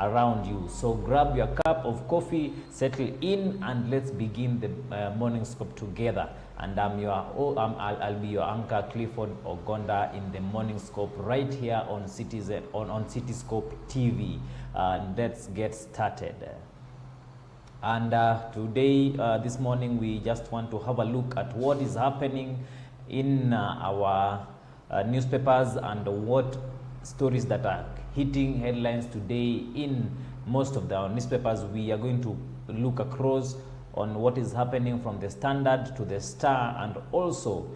around you. So grab your cup of coffee, settle in, and let's begin the morning scope together. And I'll be your anchor, Clifford Ogonda, in the morning scope right here on Citizen on Cityscope TV. Let's get started. And today, this morning, we just want to have a look at what is happening in our newspapers and what stories that are hitting headlines today in most of the newspapers. We are going to look across on what is happening from the Standard to the Star, and also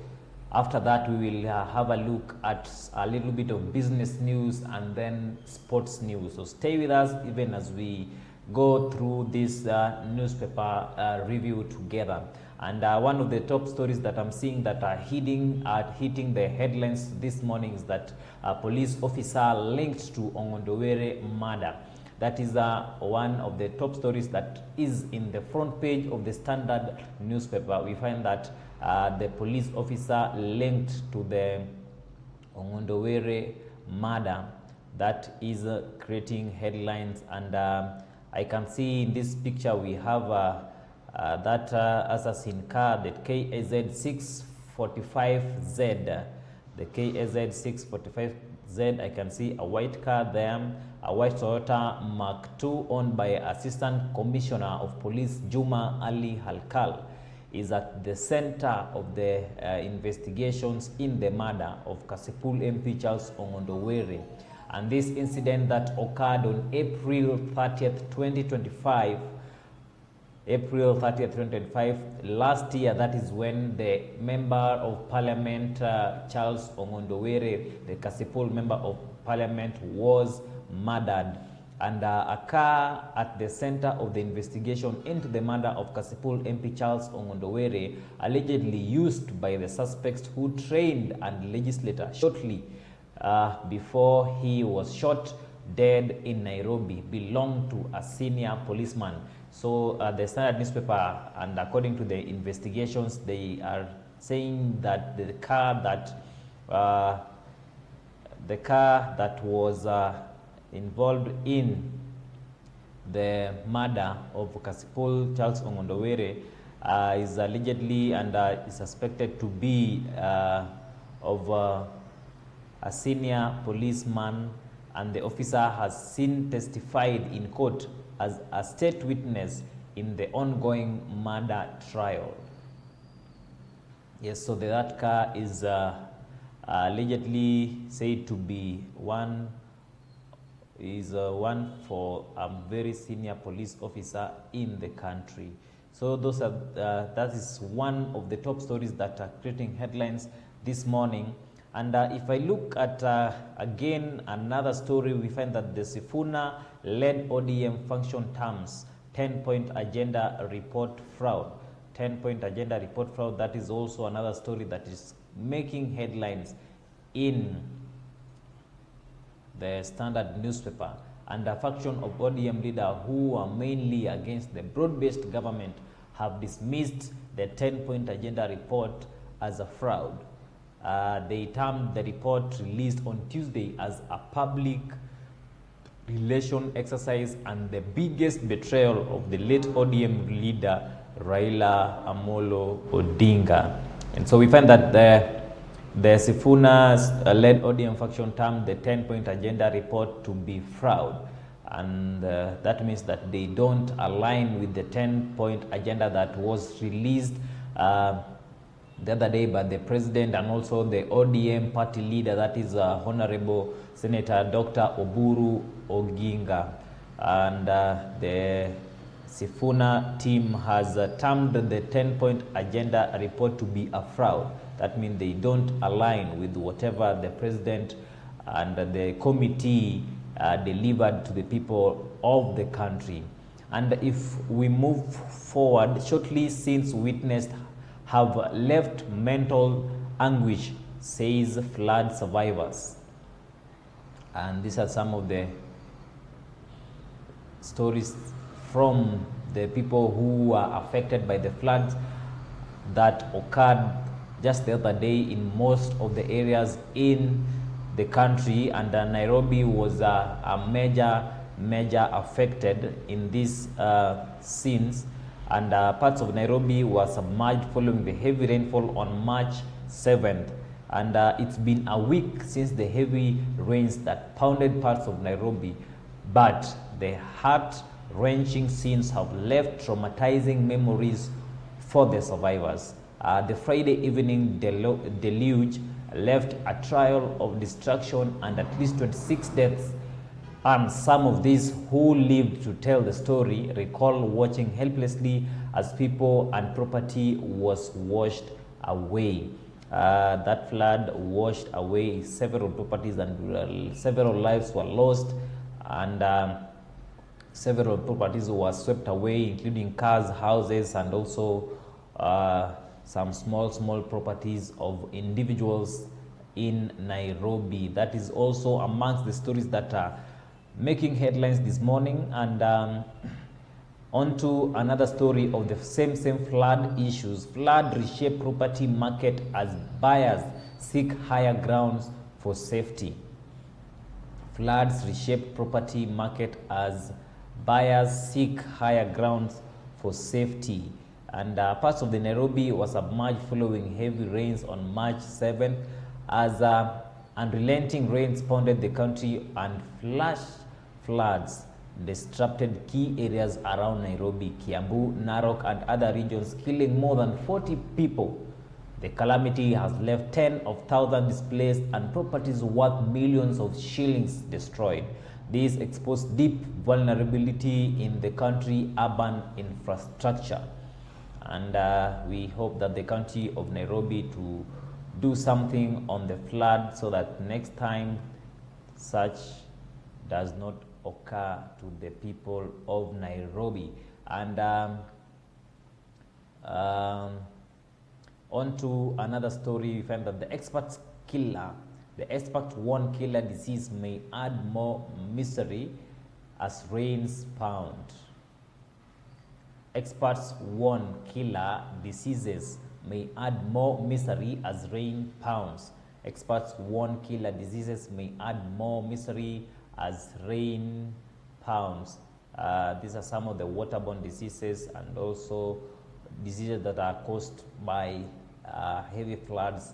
after that we will have a look at a little bit of business news and then sports news. So stay with us even as we go through this newspaper review together. And one of the top stories that I'm seeing that are hitting the headlines this morning is that a police officer linked to Ongondowere murder. That is one of the top stories that is in the front page of the Standard newspaper. We find that the police officer linked to the Ongondowere murder, that is creating headlines. And I can see in this picture we have that assassin car, the KAZ 645Z. The KAZ 645Z, I can see a white car there, a white Toyota Mark II owned by Assistant Commissioner of Police Juma Ali Halkal, is at the center of the investigations in the murder of Kasipul MP Charles Ongondowere. And this incident that occurred on April 30th, 2025, last year, that is when the Member of Parliament, Charles Ongondowere, the Kasipul Member of Parliament, was murdered. And a car at the center of the investigation into the murder of Kasipul MP Charles Ongondowere, allegedly used by the suspects who trained and legislator shortly before he was shot dead in Nairobi, belonged to a senior policeman. So the Standard newspaper, and according to the investigations, they are saying that the car that was involved in the murder of Kasipul Charles Ongondowere is allegedly and is suspected to be of a senior policeman, and the officer has since testified in court as a state witness in the ongoing murder trial. Yes, so that car is allegedly said to be one for a very senior police officer in the country. So those are that is one of the top stories that are creating headlines this morning. And if I look at again another story, we find that the Sifuna-led ODM function terms 10-point agenda report fraud. 10-point agenda report fraud, that is also another story that is making headlines in the Standard newspaper. And a faction of ODM leaders who are mainly against the broad-based government have dismissed the 10-point agenda report as a fraud. They termed the report released on Tuesday as a public relation exercise and the biggest betrayal of the late ODM leader Raila Amolo Odinga. And so we find that the Sifuna-led ODM faction termed the 10-point agenda report to be fraud. And that means that they don't align with the 10-point agenda that was released the other day by the president and also the ODM party leader, that is Honorable Senator Dr. Oburu Oginga. And the Sifuna team has termed the 10-point agenda report to be a fraud. That means they don't align with whatever the president and the committee delivered to the people of the country. And if we move forward, shortly since witnessed have left mental anguish, says flood survivors. And these are some of the stories from the people who are affected by the floods that occurred just the other day in most of the areas in the country. And Nairobi was a major major affected in these scenes, and parts of Nairobi were submerged following the heavy rainfall on March 7th. And it's been a week since the heavy rains that pounded parts of Nairobi, but the heart-wrenching scenes have left traumatizing memories for the survivors. The Friday evening deluge left a trail of destruction and at least 26 deaths, and some of these who lived to tell the story recall watching helplessly as people and property was washed away. That flood washed away several properties, and several lives were lost, and several properties were swept away, including cars, houses, and also some small properties of individuals in Nairobi. That is also amongst the stories that are making headlines this morning. And on to another story of the same flood issues. Flood reshape property market as buyers seek higher grounds for safety. Floods reshape property market as buyers seek higher grounds for safety. And parts of the Nairobi was submerged following heavy rains on March 7th as unrelenting rains pounded the country, and flash floods disrupted key areas around Nairobi, Kiambu, Narok, and other regions, killing more than 40 people. The calamity has left tens of thousands displaced and properties worth millions of shillings destroyed. This exposed deep vulnerability in the country's urban infrastructure. And we hope that the county of Nairobi to do something on the flood so that next time such does not occur to the people of Nairobi. And on to another story, we find that the expert warn killer disease may add more misery as rains pound. Experts warn killer diseases may add more misery as rain pounds. Experts warn killer diseases may add more misery as rain pounds. These are some of the waterborne diseases and also diseases that are caused by heavy floods.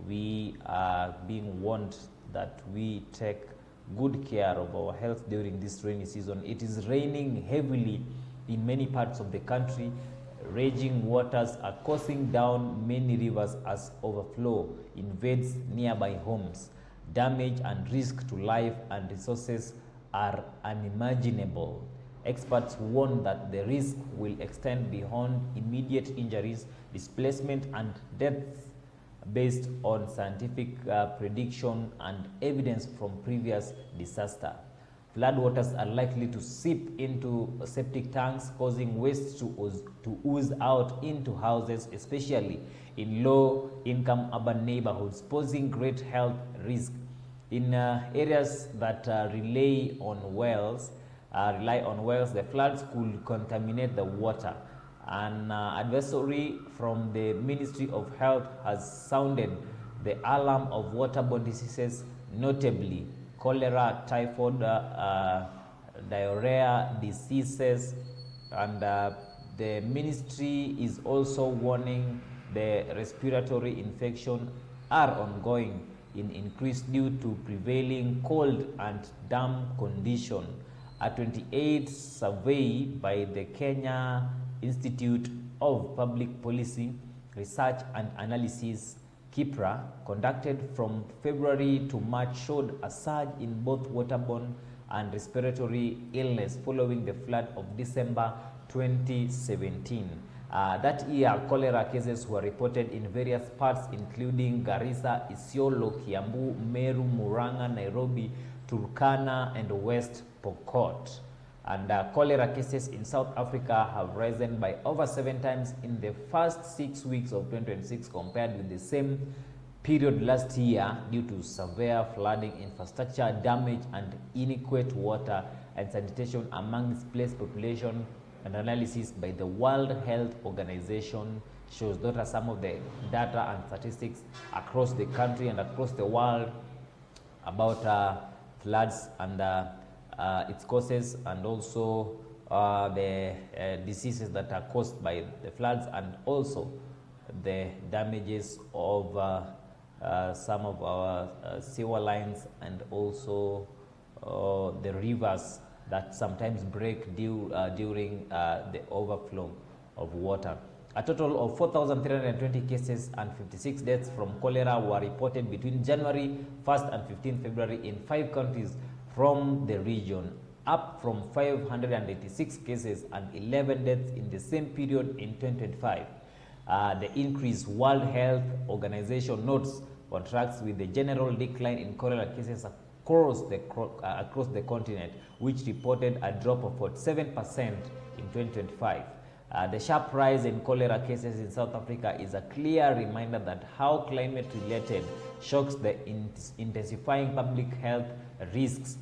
We are being warned that we take good care of our health during this rainy season. It is raining heavily in many parts of the country. Raging waters are coursing down many rivers as overflow invades nearby homes. Damage and risk to life and resources are unimaginable. Experts warn that the risk will extend beyond immediate injuries, displacement, and deaths based on scientific prediction and evidence from previous disaster. Floodwaters are likely to seep into septic tanks, causing waste to ooze out into houses, especially in low-income urban neighborhoods, posing great health risk. In areas that rely on wells, the floods could contaminate the water. An advisory from the Ministry of Health has sounded the alarm of waterborne diseases, notably cholera, typhoid, diarrhea diseases, and the ministry is also warning the respiratory infection are ongoing in increase due to prevailing cold and damp condition. A 28th survey by the Kenya Institute of Public Policy Research and Analysis, KIPRA, conducted from February to March showed a surge in both waterborne and respiratory illness following the flood of December 2017. That year, cholera cases were reported in various parts including Garissa, Isiolo, Kiambu, Meru, Murang'a, Nairobi, Turkana, and West Pokot. And cholera cases in South Africa have risen by over 7 times in the first 6 weeks of 2026 compared with the same period last year due to severe flooding, infrastructure damage, and inadequate water and sanitation among displaced population. An analysis by the World Health Organization shows those are some of the data and statistics across the country and across the world about floods and its causes, and also the diseases that are caused by the floods, and also the damages of some of our sewer lines, and also the rivers that sometimes break during the overflow of water. A total of 4,320 cases and 56 deaths from cholera were reported between January 1st and 15 February in 5 counties from the region, up from 586 cases and 11 deaths in the same period in 2025. The increase, World Health Organization notes, contrasts with the general decline in cholera cases across the continent, which reported a drop of 47% in 2025. The sharp rise in cholera cases in South Africa is a clear reminder that how climate-related shocks the intensifying public health risks.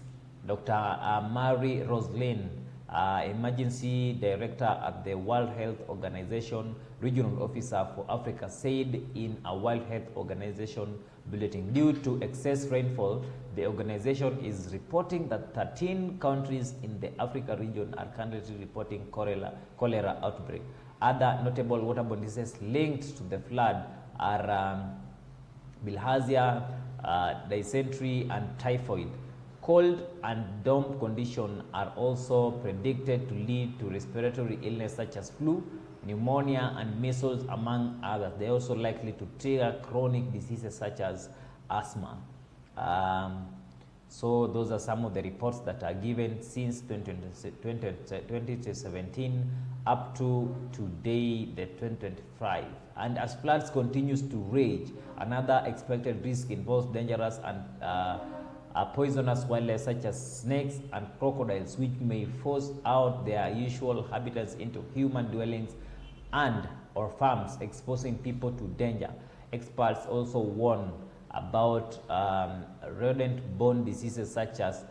Dr. Mary Roslin, Emergency Director at the World Health Organization, Regional Officer for Africa, said in a World Health Organization bulletin, due to excess rainfall, the organization is reporting that 13 countries in the Africa region are currently reporting cholera outbreak. Other notable waterborne diseases linked to the flood are bilharzia, dysentery, and typhoid. Cold and damp conditions are also predicted to lead to respiratory illness such as flu, pneumonia, and measles, among others. They are also likely to trigger chronic diseases such as asthma. So those are some of the reports that are given since 2017 up to today, the 2025. And as floods continues to rage, another expected risk involves dangerous and poisonous wildlife such as snakes and crocodiles, which may force out their usual habitats into human dwellings and or farms, exposing people to danger. Experts also warn about rodent-borne diseases such as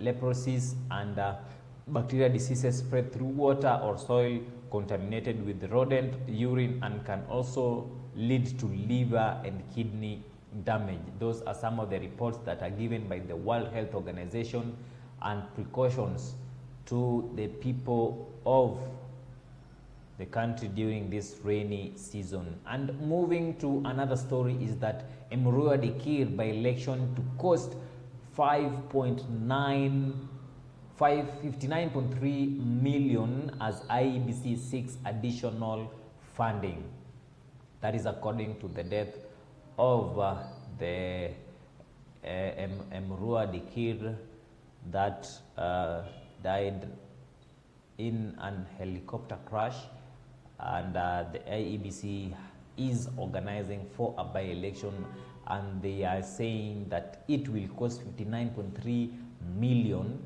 leprosy and bacterial diseases spread through water or soil contaminated with rodent urine, and can also lead to liver and kidney damage. Those are some of the reports that are given by the World Health Organization and precautions to the people of the country during this rainy season. And moving to another story is that Emurua Dikirr by-election to cost 59.3 million as IEBC seeks additional funding. That is according to the death of the Emurua Dikirr that died in an helicopter crash, and the IEBC is organizing for a by-election, and they are saying that it will cost 59.3 million,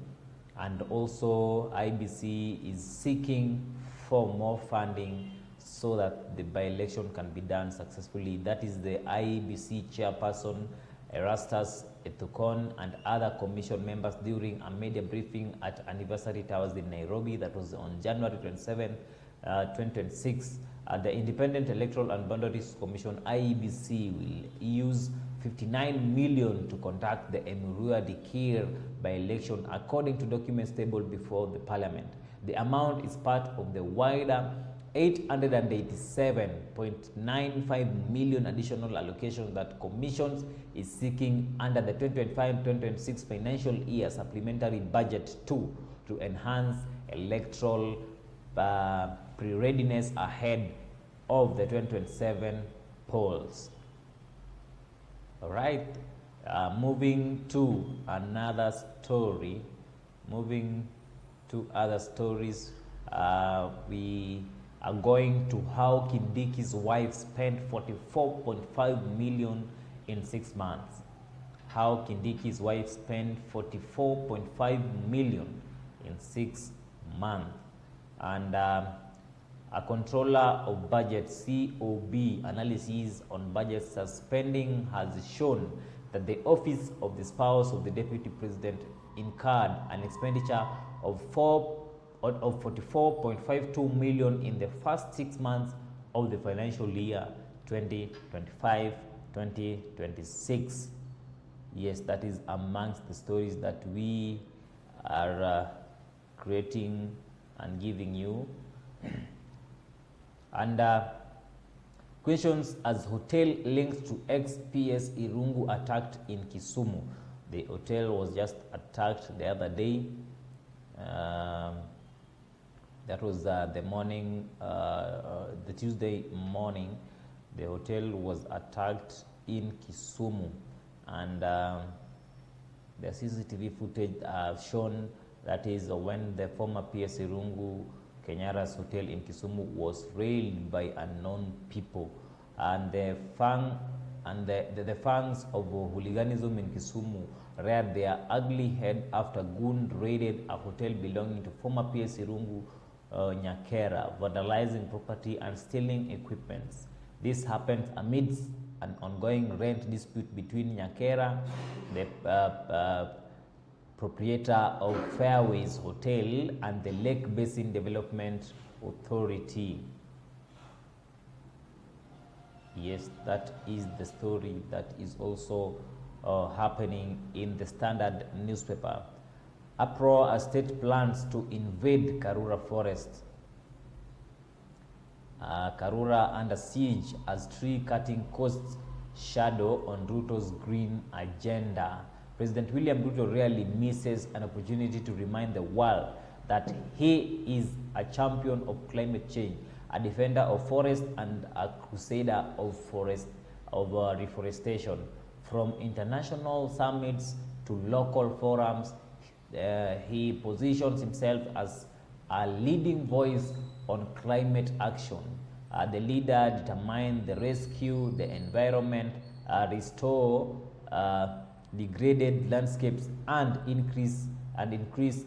and also IEBC is seeking for more funding so that the by-election can be done successfully. That is the IEBC chairperson, Erastus Ethukon, and other commission members during a media briefing at Anniversary Towers in Nairobi. That was on January 27, 2026. The Independent Electoral and Boundaries Commission, IEBC, will use 59 million to conduct the Emurua Dikirr by-election, according to documents tabled before the parliament. The amount is part of the wider 887.95 million additional allocation that Commissions is seeking under the 2025-2026 financial year supplementary budget 2 to enhance electoral pre-readiness ahead of the 2027 polls. All right, moving to another story. Moving to other stories, we are going to how Kindiki's wife spent 44.5 million in 6 months. How Kindiki's wife spent 44.5 million in 6 months. And a Controller of Budget (COB) analysis on budget spending has shown that the office of the spouse of the Deputy President incurred an expenditure of 44.52 million in the first 6 months of the financial year 2025-2026. Yes, that is amongst the stories that we are creating and giving you. And questions as hotel linked to ex-PS Irungu attacked in Kisumu. The hotel was just attacked the other day. That was the morning, the Tuesday morning. The hotel was attacked in Kisumu, and the CCTV footage shown that is when the former PS Irungu Kenyara's hotel in Kisumu was raided by unknown people, and the fangs of hooliganism in Kisumu reared their ugly head after goon raided a hotel belonging to former PS Irungu Nyakera, vandalizing property and stealing equipments. This happened amidst an ongoing rent dispute between Nyakera, the proprietor of Fairways Hotel, and the Lake Basin Development Authority. Yes, that is the story that is also happening in the Standard newspaper. Uproar as state plans to invade Karura Forest. Karura under siege as tree cutting casts shadow on Ruto's green agenda. President William Ruto rarely misses an opportunity to remind the world that he is a champion of climate change, a defender of forest, and a crusader of reforestation. From international summits to local forums, he positions himself as a leading voice on climate action. The leader determined to rescue the environment, restore degraded landscapes, and increase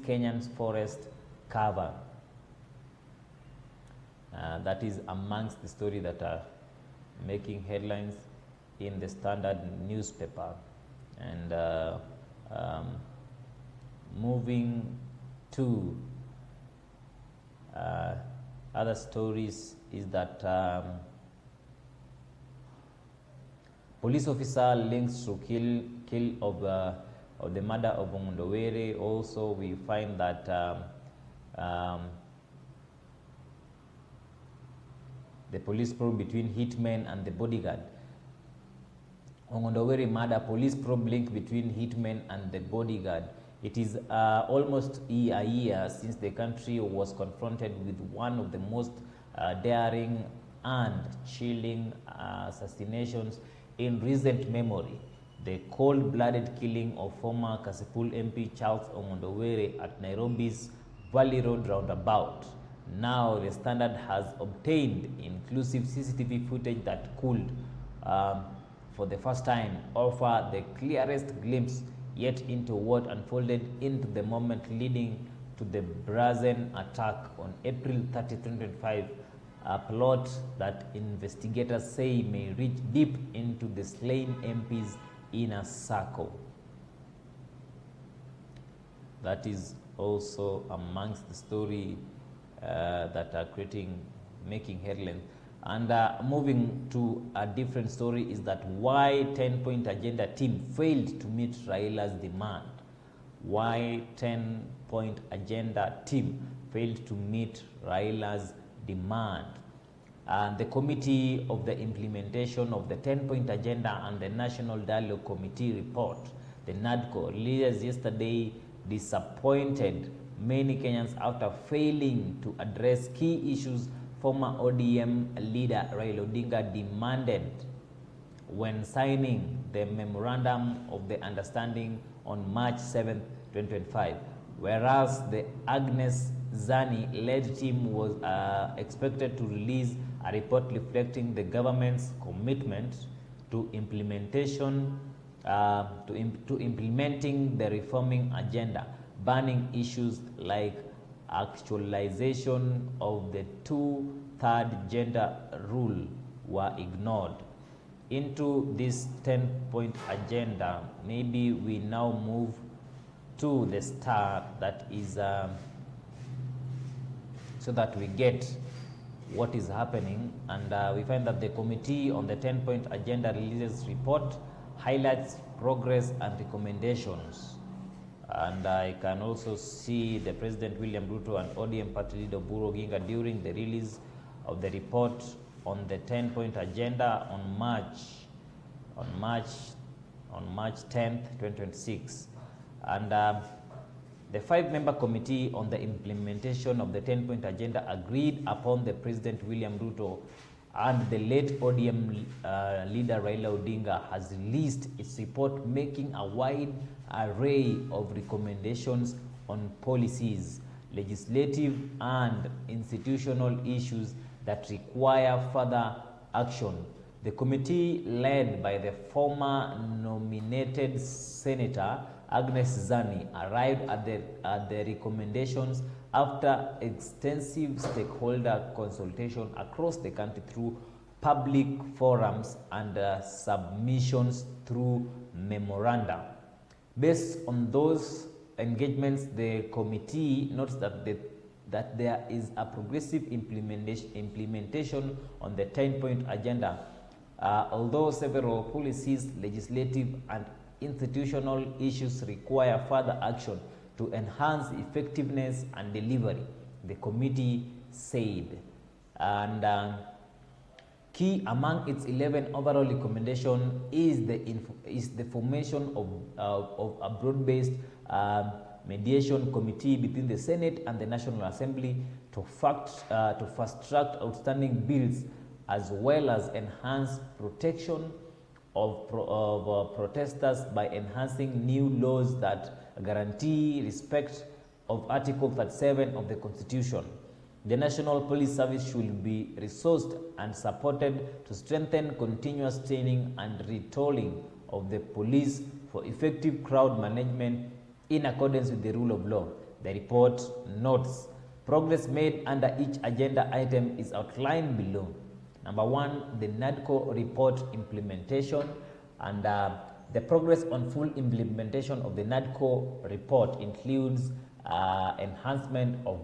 Kenyan's forest cover. That is amongst the story that are making headlines in the Standard newspaper. And moving to other stories is that police officer links to kill of the murder of Omundowere. Also, we find that the police probe between hitmen and the bodyguard. Omundowere murder, police probe link between hitmen and the bodyguard. It is almost a year since the country was confronted with one of the most daring and chilling assassinations in recent memory. The cold-blooded killing of former Kasipul MP Charles Omundowere at Nairobi's Valley Road roundabout. Now the Standard has obtained inclusive CCTV footage that could, for the first time, offer the clearest glimpse yet into what unfolded into the moment leading to the brazen attack on April 30, 2025, a plot that investigators say may reach deep into the slain MP's inner circle. That is also amongst the story that are making headlines. And moving to a different story is that why 10-point agenda team failed to meet Raila's demand. Why 10-point agenda team failed to meet Raila's demand. And the Committee of the Implementation of the 10-point agenda and the National Dialogue Committee report, the NADCO, leaders yesterday disappointed many Kenyans after failing to address key issues former ODM leader Raila Odinga demanded when signing the Memorandum of the Understanding on March 7, 2025, whereas the Agnes Zani-led team was expected to release a report reflecting the government's commitment to implementing the reforming agenda, banning issues like actualization of the 2/3 gender rule were ignored. Into this 10-point agenda, maybe we now move to the Star, that is so that we get what is happening. And we find that the Committee on the 10-point agenda releases report highlights progress and recommendations. And I can also see the President William Ruto and ODM party leader Oburu Oginga during the release of the report on the 10-point agenda on March 10th, 2026. And the 5-member committee on the implementation of the 10-point agenda agreed upon the President William Ruto and the late ODM leader Raila Odinga has released its report, making a wide array of recommendations on policies, legislative and institutional issues that require further action. The committee, led by the former nominated Senator Agnes Zani, arrived at the recommendations after extensive stakeholder consultation across the country through public forums and submissions through memoranda. Based on those engagements, the committee notes that there is a progressive implementation on the 10-point agenda, although several policies, legislative and institutional issues require further action to enhance effectiveness and delivery, the committee said. And key among its 11 overall recommendations is the formation of a broad-based mediation committee between the Senate and the National Assembly to fast-track outstanding bills, as well as enhance protection of protesters by enhancing new laws that guarantee respect of Article 37 of the Constitution. The National Police Service should be resourced and supported to strengthen continuous training and retooling of the police for effective crowd management in accordance with the rule of law. The report notes progress made under each agenda item is outlined below. Number 1, the NADCO report implementation, and the progress on full implementation of the NADCO report includes enhancement of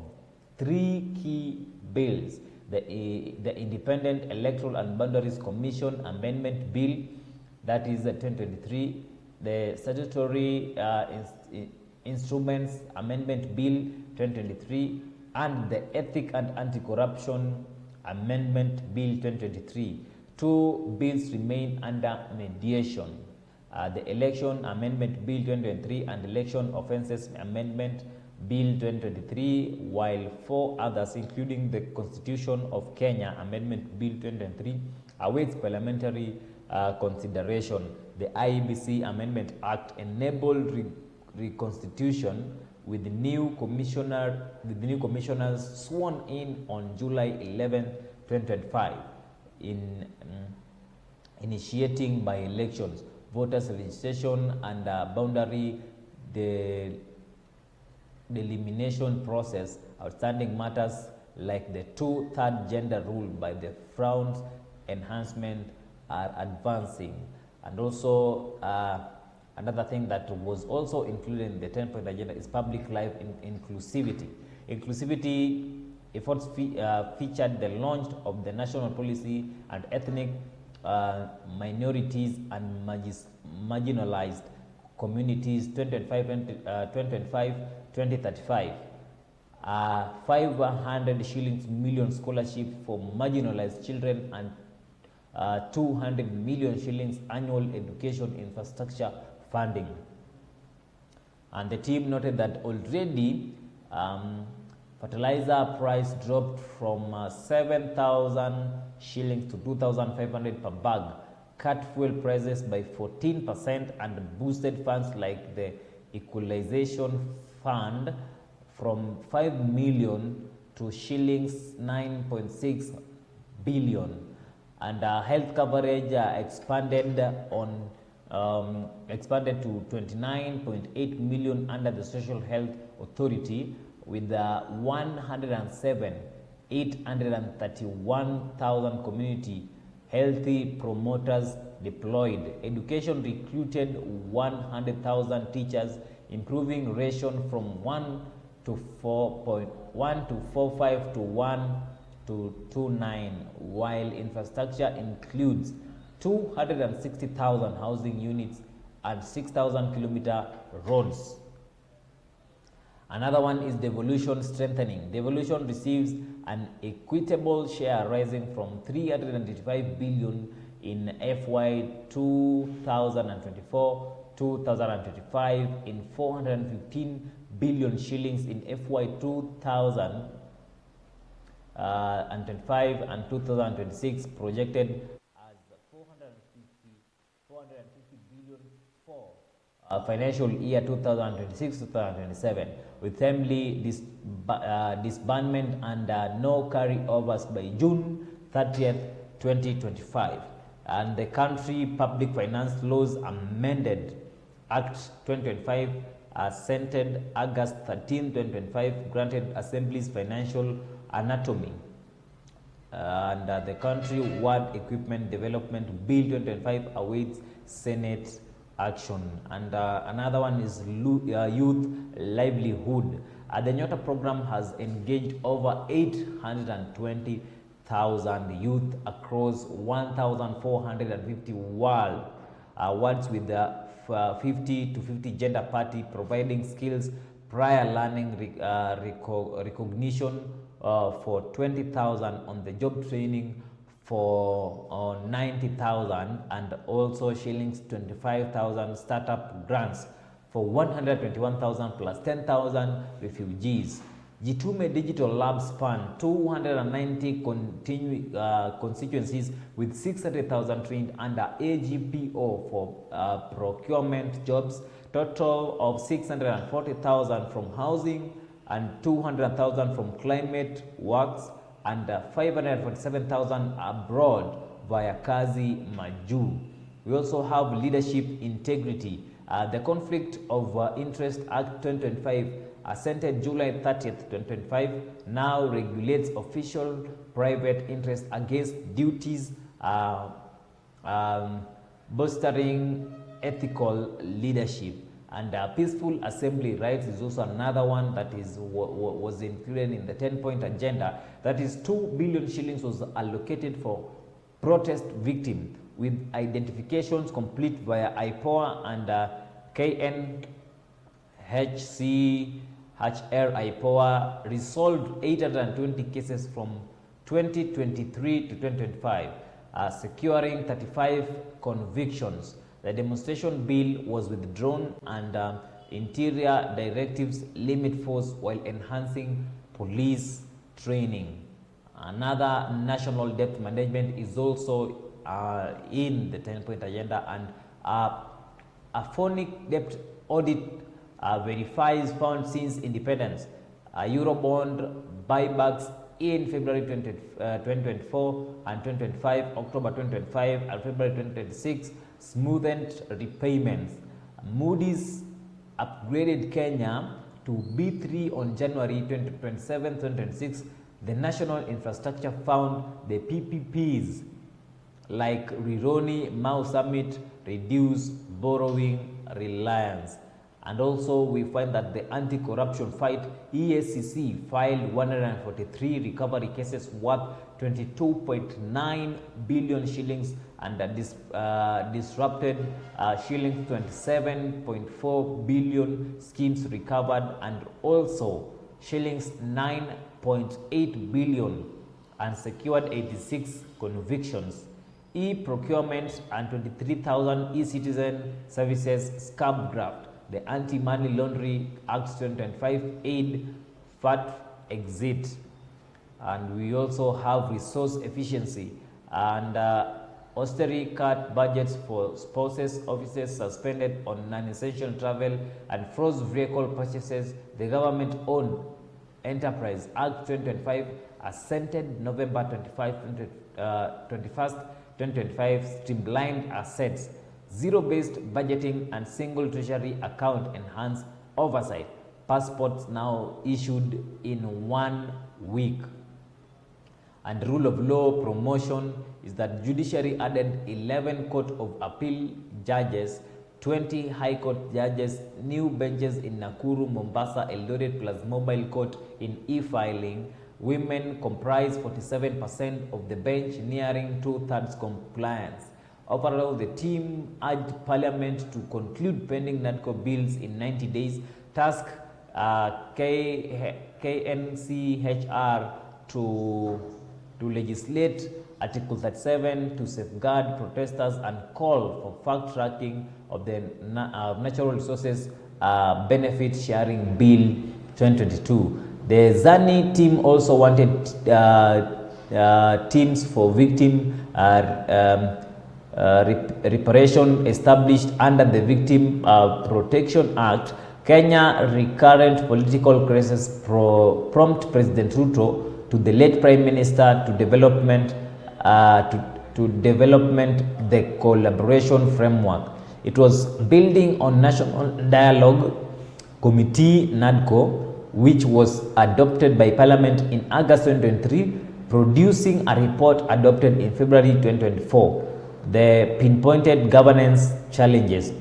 3 key bills: the Independent Electoral and Boundaries Commission Amendment Bill, that is 2023, the Statutory Instruments Amendment Bill 2023, and the Ethic and Anti-Corruption Amendment Bill 2023. 2 bills remain under mediation: the Election Amendment Bill 2023 and Election Offences Amendment Bill 2023, while 4 others, including the Constitution of Kenya Amendment Bill 2023, awaits parliamentary consideration. The IEBC Amendment Act enabled reconstitution with the new commissioners sworn in on July 11, 2025, in initiating by elections, voters registration, and boundary delimitation process. Outstanding matters like the 2/3 gender rule by the Frowns enhancement are advancing. And also another thing that was also included in the 10-point agenda is public life inclusivity. Inclusivity efforts featured the launch of the National Policy and Ethnic Minorities and Marginalized Communities 2025-2035, 500 shillings million scholarship for marginalized children, and 200 million shillings annual education infrastructure funding. And the team noted that already fertilizer price dropped from 7,000 shillings to 2,500 per bag, cut fuel prices by 14%, and boosted funds like the Equalization Fund from 5 million to shillings 9.6 billion. And health coverage expanded to 29.8 million under the Social Health Authority, with 831,000 community healthy promoters deployed. Education recruited 100,000 teachers, improving ration from 1 to 4.1 to 4.5 to 1 to 2.9, while infrastructure includes 260,000 housing units, and 6,000 kilometer roads. Another one is devolution strengthening. Devolution receives an equitable share rising from 385 billion in FY 2024-2025 in 415 billion shillings in FY 2025 and 2026, projected as 450 billion for financial year 2026-2027, with timely disbandment and no carryovers by June 30th, 2025. And the Country Public Finance Laws Amended Act 2025, assented August 13, 2025, granted Assembly's Financial Anatomy. And the Country Ward Equipment Development Bill 2025 awaits Senate action. And another one is youth livelihood. The Nyota program has engaged over 820,000 youth across 1,450 wards with 50 to 50 gender party, providing skills, prior learning recognition for 20,000, on the job training for 90,000, and also shillings 25,000 startup grants for 121,000 plus 10,000 refugees. Jitume Digital Lab span 290 constituencies with 600,000 trained under AGPO for procurement jobs, total of 640,000 from housing and 200,000 from climate works, and 547,000 abroad via Kazi Maju. We also have leadership integrity. The Conflict of Interest Act 2025, assented July 30th, 2025, now regulates official private interest against duties, bolstering ethical leadership. And peaceful assembly rights is also another one that was included in the 10-point agenda. That is 2 billion shillings was allocated for protest victims, with identifications complete via IPOA and KNHCHR. IPOA resolved 820 cases from 2023 to 2025, securing 35 convictions. The demonstration bill was withdrawn, and interior directives limit force while enhancing police training. Another national debt management is also in the 10-point agenda, and a phonic debt audit verifies found since independence. Eurobond buybacks in February 2024 and 2025, October 2025 and February 2026, smoothened repayments. Moody's upgraded Kenya to B3 on January 27, 2026. The National Infrastructure Fund, the PPPs, like Rironi Mau Summit, reduce borrowing reliance. And also we find that the anti-corruption fight, EACC filed 143 recovery cases worth 22.9 billion shillings, and disrupted shillings 27.4 billion schemes recovered, and also shillings 9.8 billion, and secured 86 convictions. E-procurement and 23,000 e-citizen services scab graft. The Anti-Money Laundering Act 2025 aid FAT exit. And we also have resource efficiency and austerity cut budgets for spouses, offices suspended on non-essential travel, and froze vehicle purchases. The Government-Owned Enterprise Act 2025, assented November 21st, 2025, streamlined assets, zero-based budgeting, and single treasury account enhanced oversight. Passports now issued in 1 week. And rule of law promotion is that judiciary added 11 Court of Appeal judges, 20 High Court judges, new benches in Nakuru, Mombasa, Eldoret, plus mobile court in e-filing. Women comprise 47% of the bench, nearing 2/3 compliance. Overall, the team urged Parliament to conclude pending NADCO bills in 90 days, task KNCHR to legislate Article 37 to safeguard protesters and call for fact-tracking of the Natural Resources Benefit Sharing Bill 2022. The ZANI team also wanted teams for victim reparation established under the Victim Protection Act. Kenya recurrent political crisis prompt President Ruto to the late Prime Minister to development the collaboration framework. It was building on National Dialogue Committee NADCO, which was adopted by Parliament in August 2023, producing a report adopted in February 2024. The pinpointed governance challenges.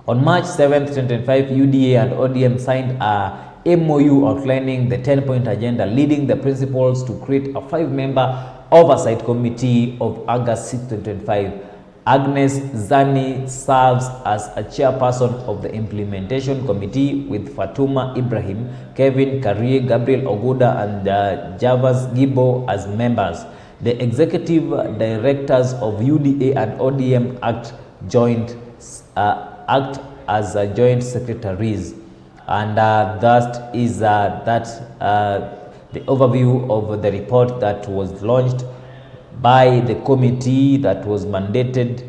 On March 7, 2025, UDA and ODM signed a MOU outlining the 10-point agenda, leading the principals to create a 5-member oversight committee of August 6, 2025. Agnes Zani serves as a chairperson of the implementation committee with Fatuma Ibrahim, Kevin Karie, Gabriel Oguda, and Javas Gibo as members. The executive directors of UDA and ODM act as joint secretaries. And that is the overview of the report that was launched by the committee that was mandated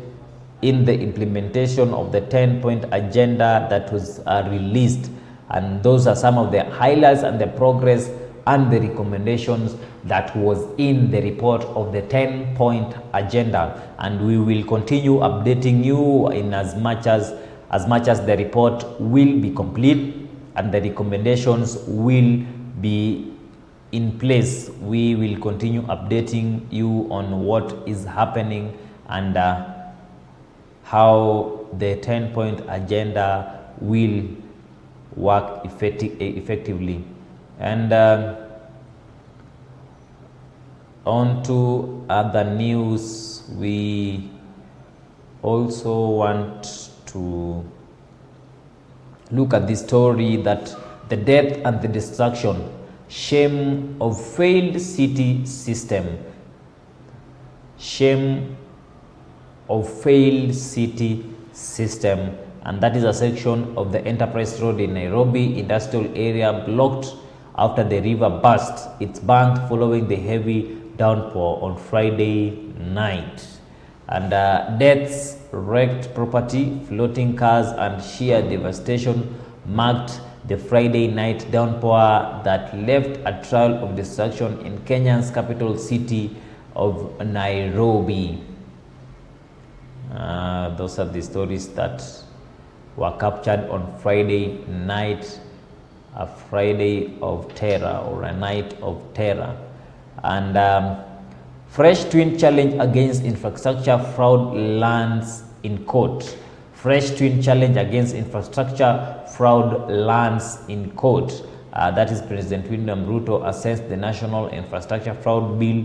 in the implementation of the 10-point agenda that was released. And those are some of the highlights and the progress and the recommendations that was in the report of the 10-point agenda. And we will continue updating you in as much as the report will be complete and the recommendations will be in place. We will continue updating you on what is happening and how the 10-point agenda will work effectively. And on to other news, we also want to look at this story that the death and the destruction, shame of failed city system. Shame of failed city system. And that is a section of the Enterprise Road in Nairobi industrial area blocked after the river burst its bank following the heavy downpour on Friday night. And deaths, wrecked property, floating cars, and sheer devastation marked the Friday night downpour that left a trail of destruction in Kenya's capital city of Nairobi. Those are the stories that were captured on Friday night, a Friday of terror or a night of terror. And fresh twin challenge against infrastructure fraud lands in court. Fresh twin challenge against infrastructure fraud lands in court. That is President William Ruto assessed the National Infrastructure Fraud Bill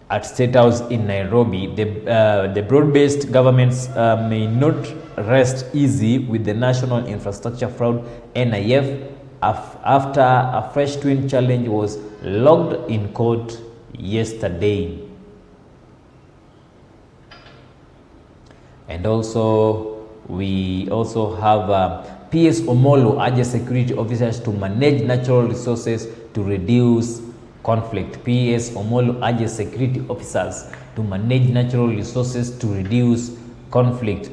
at State House in Nairobi. The broad-based governments may not rest easy with the National Infrastructure Fraud NIF after a fresh twin challenge was logged in court yesterday. And also we also have PS Omolo urges security officers to manage natural resources to reduce conflict. PS Omolo urges security officers to manage natural resources to reduce conflict.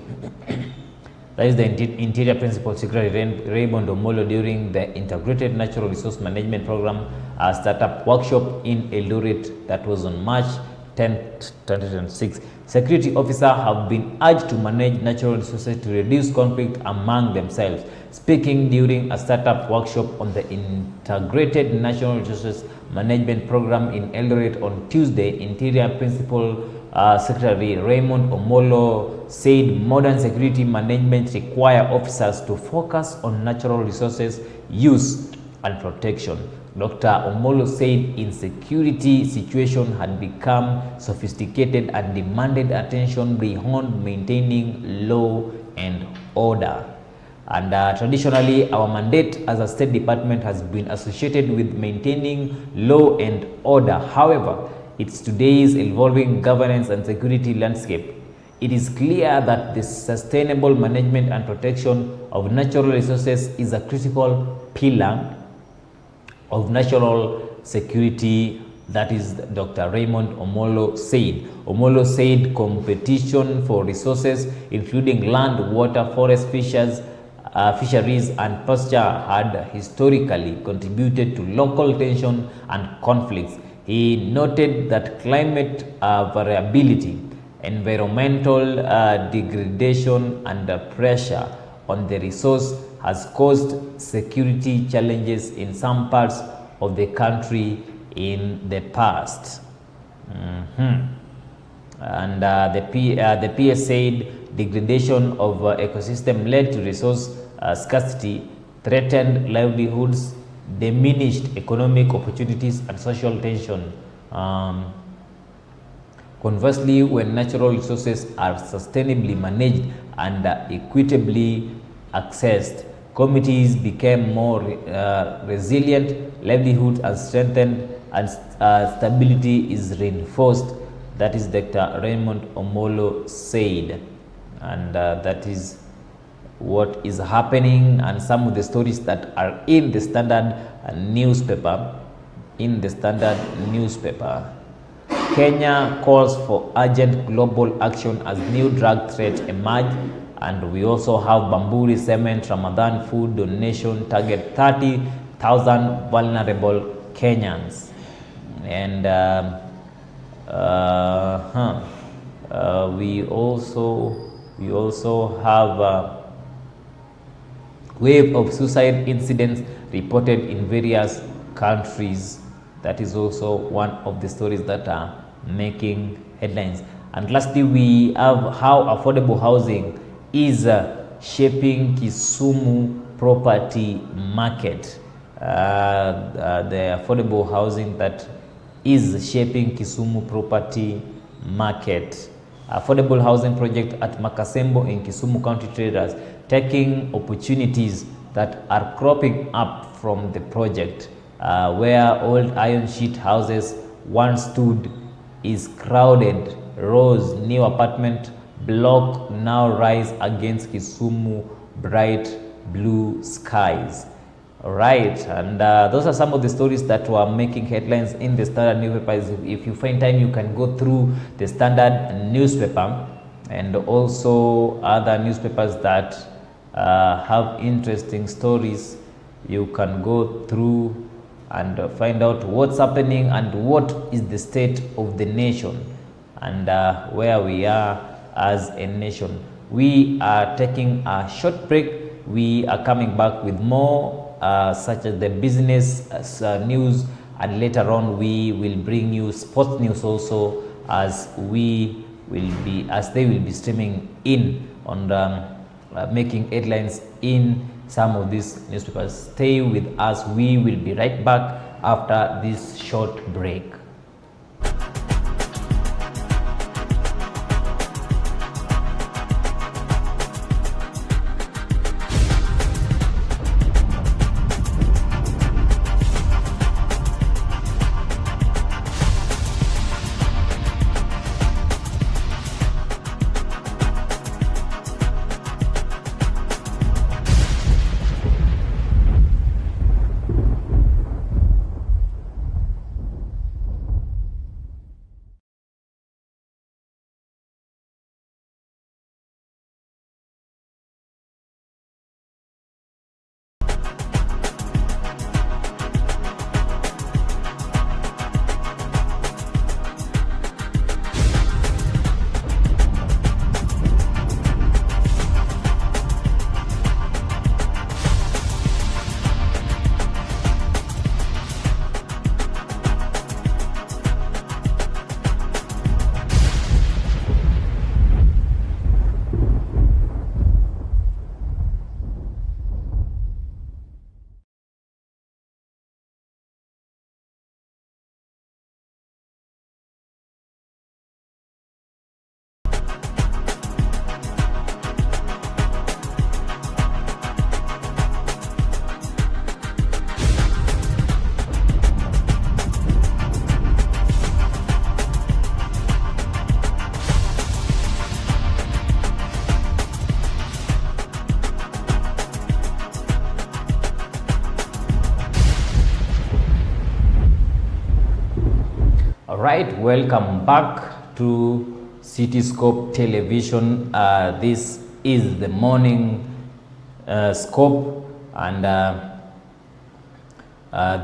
That is the Interior Principal Secretary Raymond Omolo during the Integrated Natural Resource Management Program startup workshop in Eldoret that was on March 10, 2026. Security officers have been urged to manage natural resources to reduce conflict among themselves. Speaking during a startup workshop on the Integrated Natural Resources Management Program in Eldoret on Tuesday, Interior Principal Secretary Raymond Omolo said modern security management require officers to focus on natural resources use and protection. Dr. Omolo said insecurity situation had become sophisticated and demanded attention beyond maintaining law and order. And traditionally, our mandate as a State Department has been associated with maintaining law and order. However, it's today's evolving governance and security landscape. It is clear that the sustainable management and protection of natural resources is a critical pillar of national security. That is Dr. Raymond Omolo said. Omolo said competition for resources, including land, water, forest, fisheries, and pasture had historically contributed to local tension and conflicts. He noted that climate variability, environmental degradation, and pressure on the resource has caused security challenges in some parts of the country in the past. And the PS said degradation of ecosystem led to resource scarcity, threatened livelihoods, diminished economic opportunities, and social tension. Conversely, when natural resources are sustainably managed and equitably accessed, communities became more resilient, livelihoods are strengthened, and stability is reinforced. That is Dr. Raymond Omolo said, and that is what is happening, and some of the stories that are in the Standard newspaper. Kenya calls for urgent global action as new drug threats emerge. And we also have Bamburi Cement Ramadan food donation target 30,000 vulnerable Kenyans. And we also have wave of suicide incidents reported in various countries. That is also one of the stories that are making headlines. And lastly, we have how affordable housing is shaping Kisumu property market. The affordable housing that is shaping Kisumu property market. Affordable housing project at Makasembo in Kisumu County Traders, taking opportunities that are cropping up from the project, where old iron sheet houses once stood is crowded. Rows new apartment block now rise against Kisumu bright blue skies. Right, and those are some of the stories that were making headlines in the Standard newspapers. If you find time, you can go through the Standard newspaper and also other newspapers that have interesting stories. You can go through and find out what's happening and what is the state of the nation and where we are as a nation. We are taking a short break. We are coming back with more such as the business news, and later on we will bring you sports news also, as they will be streaming in on making headlines in some of these newspapers. Stay with us. We will be right back after this short break. Alright, welcome back to Cityscope Television. This is the morning scope, and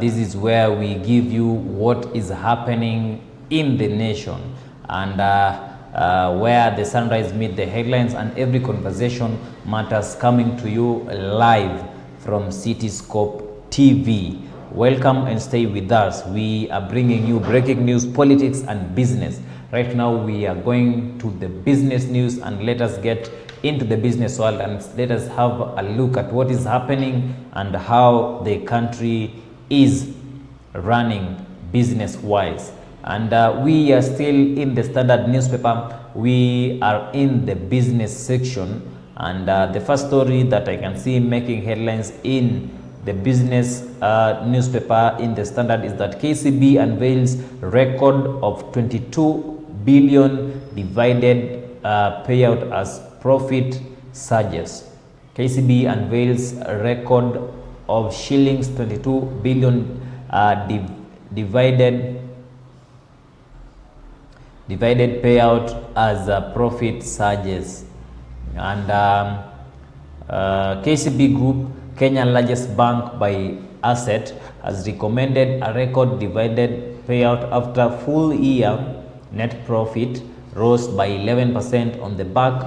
this is where we give you what is happening in the nation, and where the sunrise meet the headlines, and every conversation matters, coming to you live from Cityscope TV. Welcome and stay with us. We are bringing you breaking news, politics and business. Right now we are going to the business news, and let us get into the business world and let us have a look at what is happening and how the country is running business wise. And we are still in the Standard newspaper. We are in the business section, and the first story that I can see making headlines in the business newspaper in the Standard is that KCB unveils record of 22 billion divided payout as profit surges. KCB unveils a record of shillings 22 billion divided payout as profit surges. And KCB Group, Kenya largest bank by asset, has recommended a record dividend payout after full year net profit rose by 11% on the back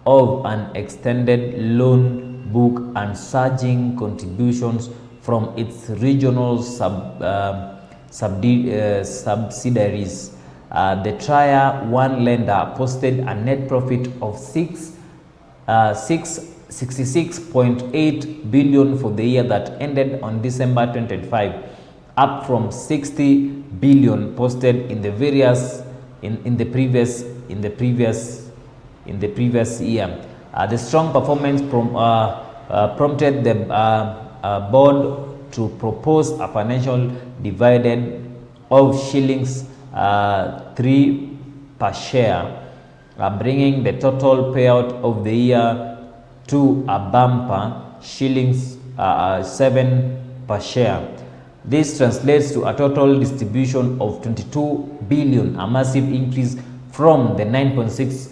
of an extended loan book and surging contributions from its regional subsidiaries. The Tier 1 lender posted a net profit of 66.8 billion for the year that ended on December 2025, up from 60 billion posted in the previous year. The strong performance prompted the board to propose a financial dividend of shillings 3 per share, bringing the total payout of the year to a bumper shillings 7 per share. This translates to a total distribution of 22 billion, a massive increase from the 9.6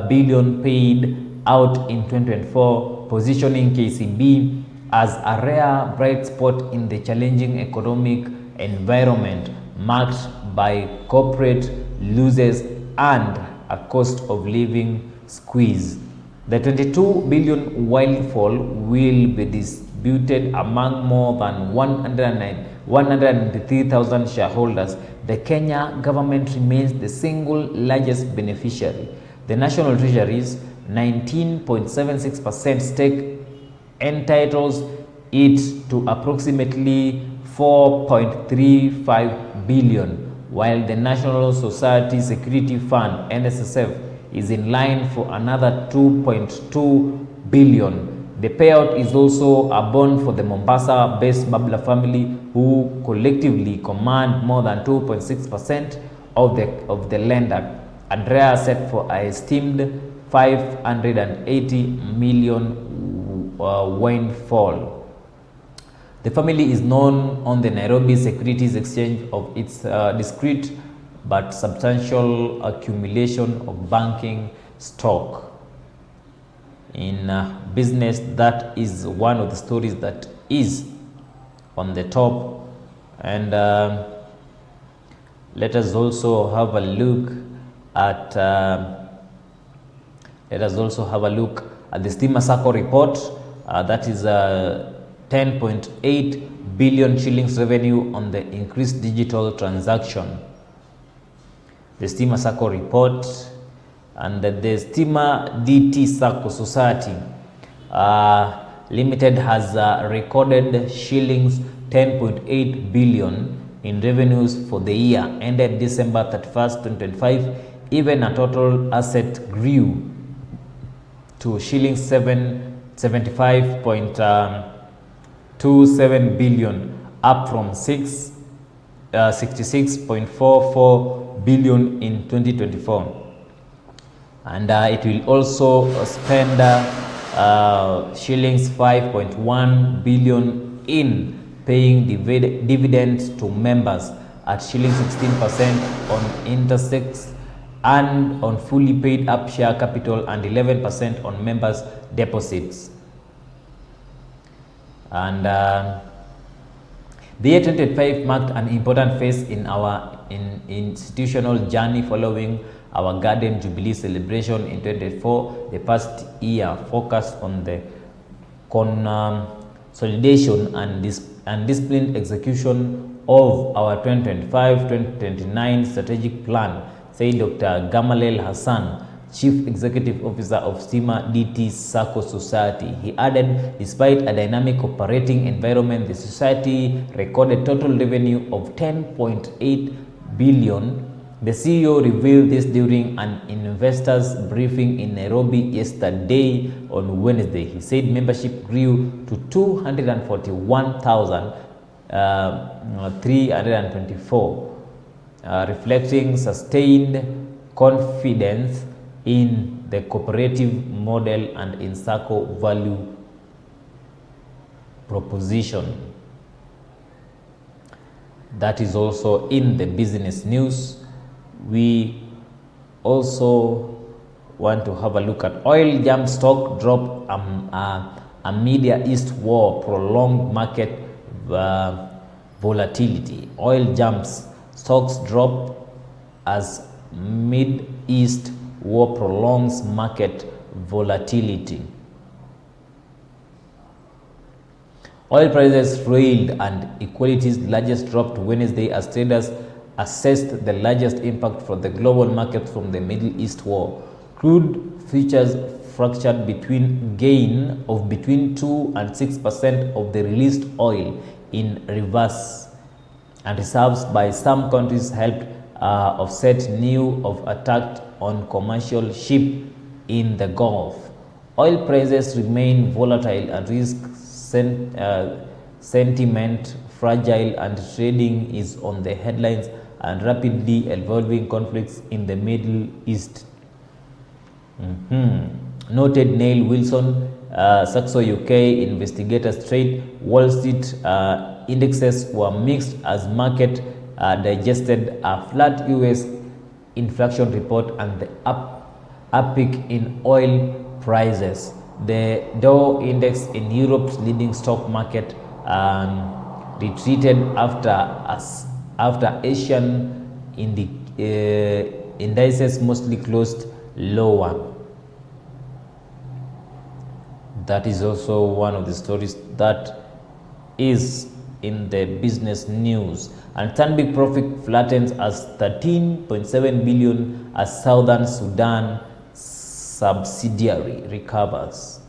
billion paid out in 2024, positioning KCB as a rare bright spot in the challenging economic environment marked by corporate losses and a cost of living squeeze. The 22 billion windfall will be distributed among more than 193,000 shareholders. The Kenya government remains the single largest beneficiary. The National Treasury's 19.76% stake entitles it to approximately 4.35 billion, while the National Society Security Fund (NSSF) is in line for another 2.2 billion. The payout is also a bond for the Mombasa-based Babla family, who collectively command more than 2.6% of the lender, a rare asset for a esteemed 580 million windfall. The family is known on the Nairobi Securities Exchange of its discreet but substantial accumulation of banking stock. In business, that is one of the stories that is on the top. And let us also have a look at the Stima Sacco report. That is 10.8 billion shillings revenue on the increased digital transaction. The Stima Sacco report, and the Stima DT Sacco Society Limited has recorded shillings 10.8 billion in revenues for the year ended December 31st, 2025. Even a total asset grew to shillings 75.27 billion, up from 66.44 billion in 2024. And it will also spend shillings 5.1 billion in paying dividends to members at shilling 16% on Intersex and on fully paid up share capital and 11% on members' deposits. And the year 2025 marked an important phase in our institutional journey following our Garden Jubilee celebration in 2024. The past year focused on the consolidation and disciplined execution of our 2025-2029 strategic plan, said Dr. Gamalel Hassan, Chief Executive Officer of Stima DT Sacco Society. He added, despite a dynamic operating environment, the society recorded total revenue of 10.8 billion. The CEO revealed this during an investors briefing in Nairobi yesterday on Wednesday. He said membership grew to 241,324, reflecting sustained confidence in the cooperative model and in Sacco value proposition. That is also in the business news. We also want to have a look at oil jump stock drop amid East war, prolonged market volatility. Oil jumps stocks drop as Mid-East war prolongs market volatility. Oil prices railed and equities largest dropped Wednesday as traders assessed the largest impact for the global market from the Middle East war. Crude futures fractured between gain of between 2 and 6% of the released oil in reverse, and reserves by some countries helped offset news of attack on commercial ship in the Gulf. Oil prices remain volatile and risk sentiment fragile, and trading is on the headlines and rapidly evolving conflicts in the Middle East. Noted Neil Wilson, Saxo UK investigators trade. Wall Street indexes were mixed as market digested a flat US inflation report and the uptick in oil prices. The Dow index in Europe's leading stock market retreated after Asian indices mostly closed lower. That is also one of the stories that is in the business news. And Stanbic profit flattens as 13.7 billion as Southern Sudan subsidiary recovers.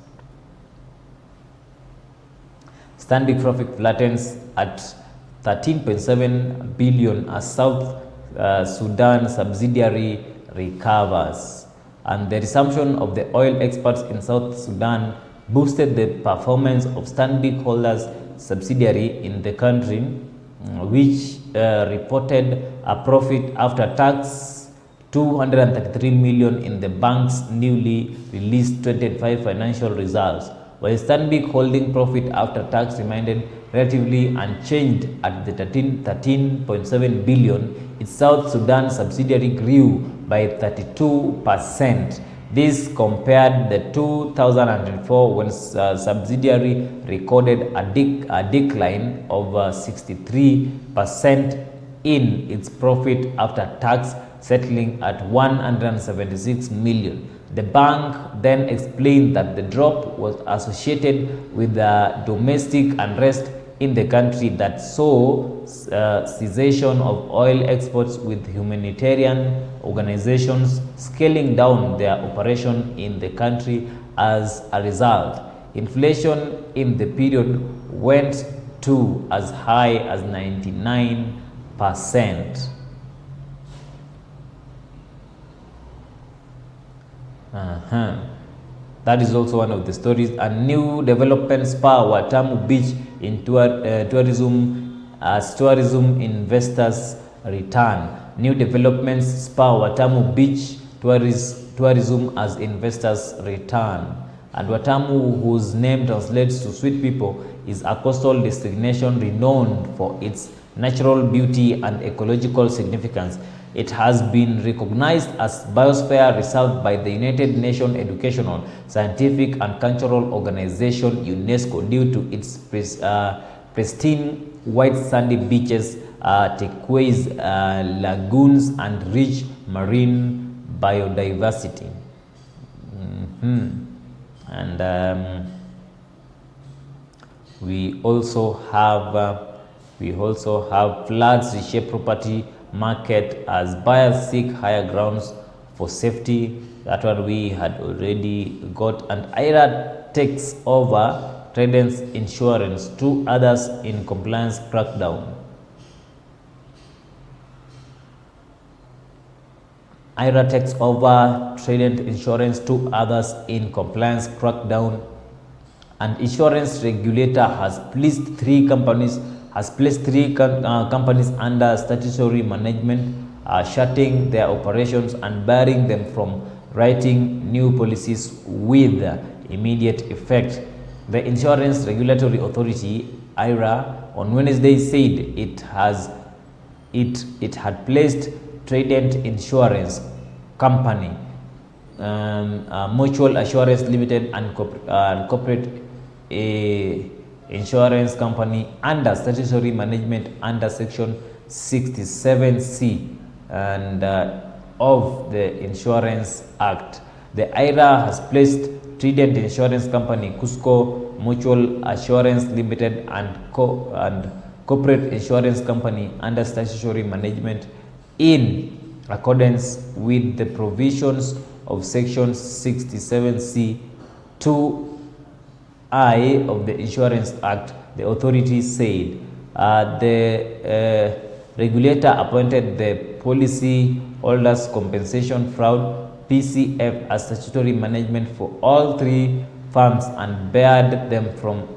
Stanbic profit flattens at 13.7 billion as South Sudan subsidiary recovers. And the resumption of the oil exports in South Sudan boosted the performance of Stanbic Holders subsidiary in the country, which reported a profit after tax 233 million in the bank's newly released 2025 financial results, while Stanbic holding profit after tax remained relatively unchanged at the 13.7 billion. Its South Sudan subsidiary grew by 32%. This compared the 2004 when subsidiary recorded a decline of 63% in its profit after tax, settling at 176 million. The bank then explained that the drop was associated with the domestic unrest in the country that saw cessation of oil exports, with humanitarian organizations scaling down their operation in the country as a result. Inflation in the period went to as high as 99%. That is also one of the stories. A new development spur Watamu Beach in tourism as tourism investors return. New developments spur Watamu Beach tourism as investors return. and Watamu, whose name translates to sweet people, is a coastal destination renowned for its natural beauty and ecological significance. It has been recognized as Biosphere Reserve by the United Nations Educational, Scientific and Cultural Organization UNESCO due to its pristine white sandy beaches, turquoise lagoons, and rich marine biodiversity. And we also have floods reshape property market as buyers seek higher grounds for safety. That one we had already got. And IRA takes over Trident's insurance, 2 others in compliance crackdown. IRA takes over Trident Insurance, 2 others in compliance crackdown. And insurance regulator has placed 3 companies under statutory management, shutting their operations and barring them from writing new policies with immediate effect. The Insurance Regulatory Authority, IRA, on Wednesday said it had placed Trident Insurance Company, Mutual Assurance Limited, and corporate insurance company under statutory management under Section 67C and of the Insurance Act. The IRA has placed Trident Insurance Company, Cusco Mutual Assurance Limited, and Corporate Insurance Company under statutory management in accordance with the provisions of Section 67C 2I of the Insurance Act, the authority said. The regulator appointed the Policy Holders Compensation Fraud PCF as statutory management for all 3 firms and barred them from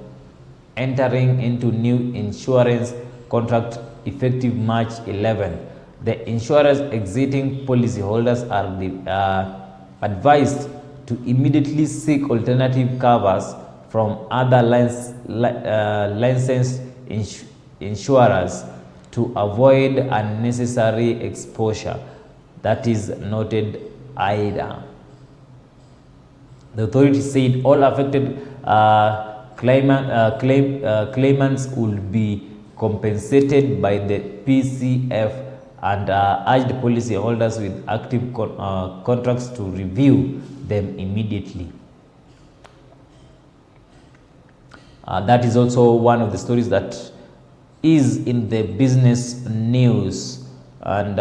entering into new insurance contract effective March 11. The insurers exiting policyholders are advised to immediately seek alternative covers from other licensed insurers to avoid unnecessary exposure. That is noted IRA. The authority said all affected claimants will be compensated by the PCF and urged policyholders with active contracts to review them immediately. That is also one of the stories that is in the business news. And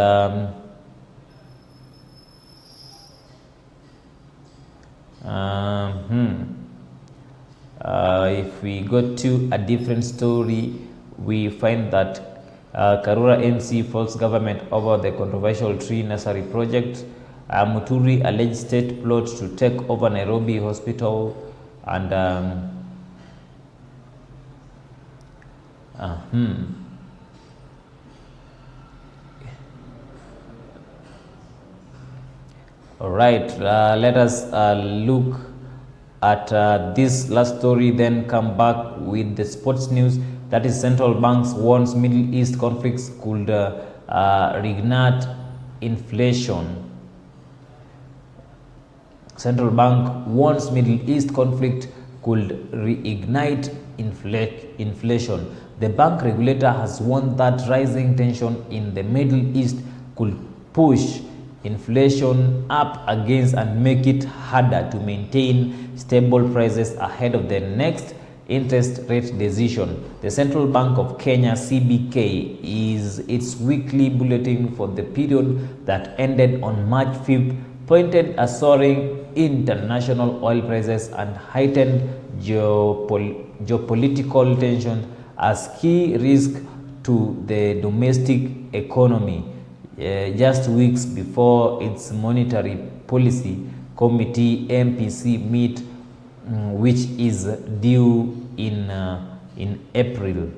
if we go to a different story, we find that Karura MC faults government over the controversial tree nursery project. Muturi alleged state plot to take over Nairobi hospital. And all right, let us look at this last story, then come back with the sports news. That is, central banks warns Middle East conflicts could reignite inflation. Central bank warns Middle East conflict could reignite inflation. The bank regulator has warned that rising tension in the Middle East could push inflation up against and make it harder to maintain stable prices ahead of the next interest rate decision. The Central Bank of Kenya, CBK, is its weekly bulletin for the period that ended on March 5th, pointed at soaring international oil prices and heightened geopolitical tension as key risk to the domestic economy. Just weeks before its monetary policy committee MPC meet, which is due in April.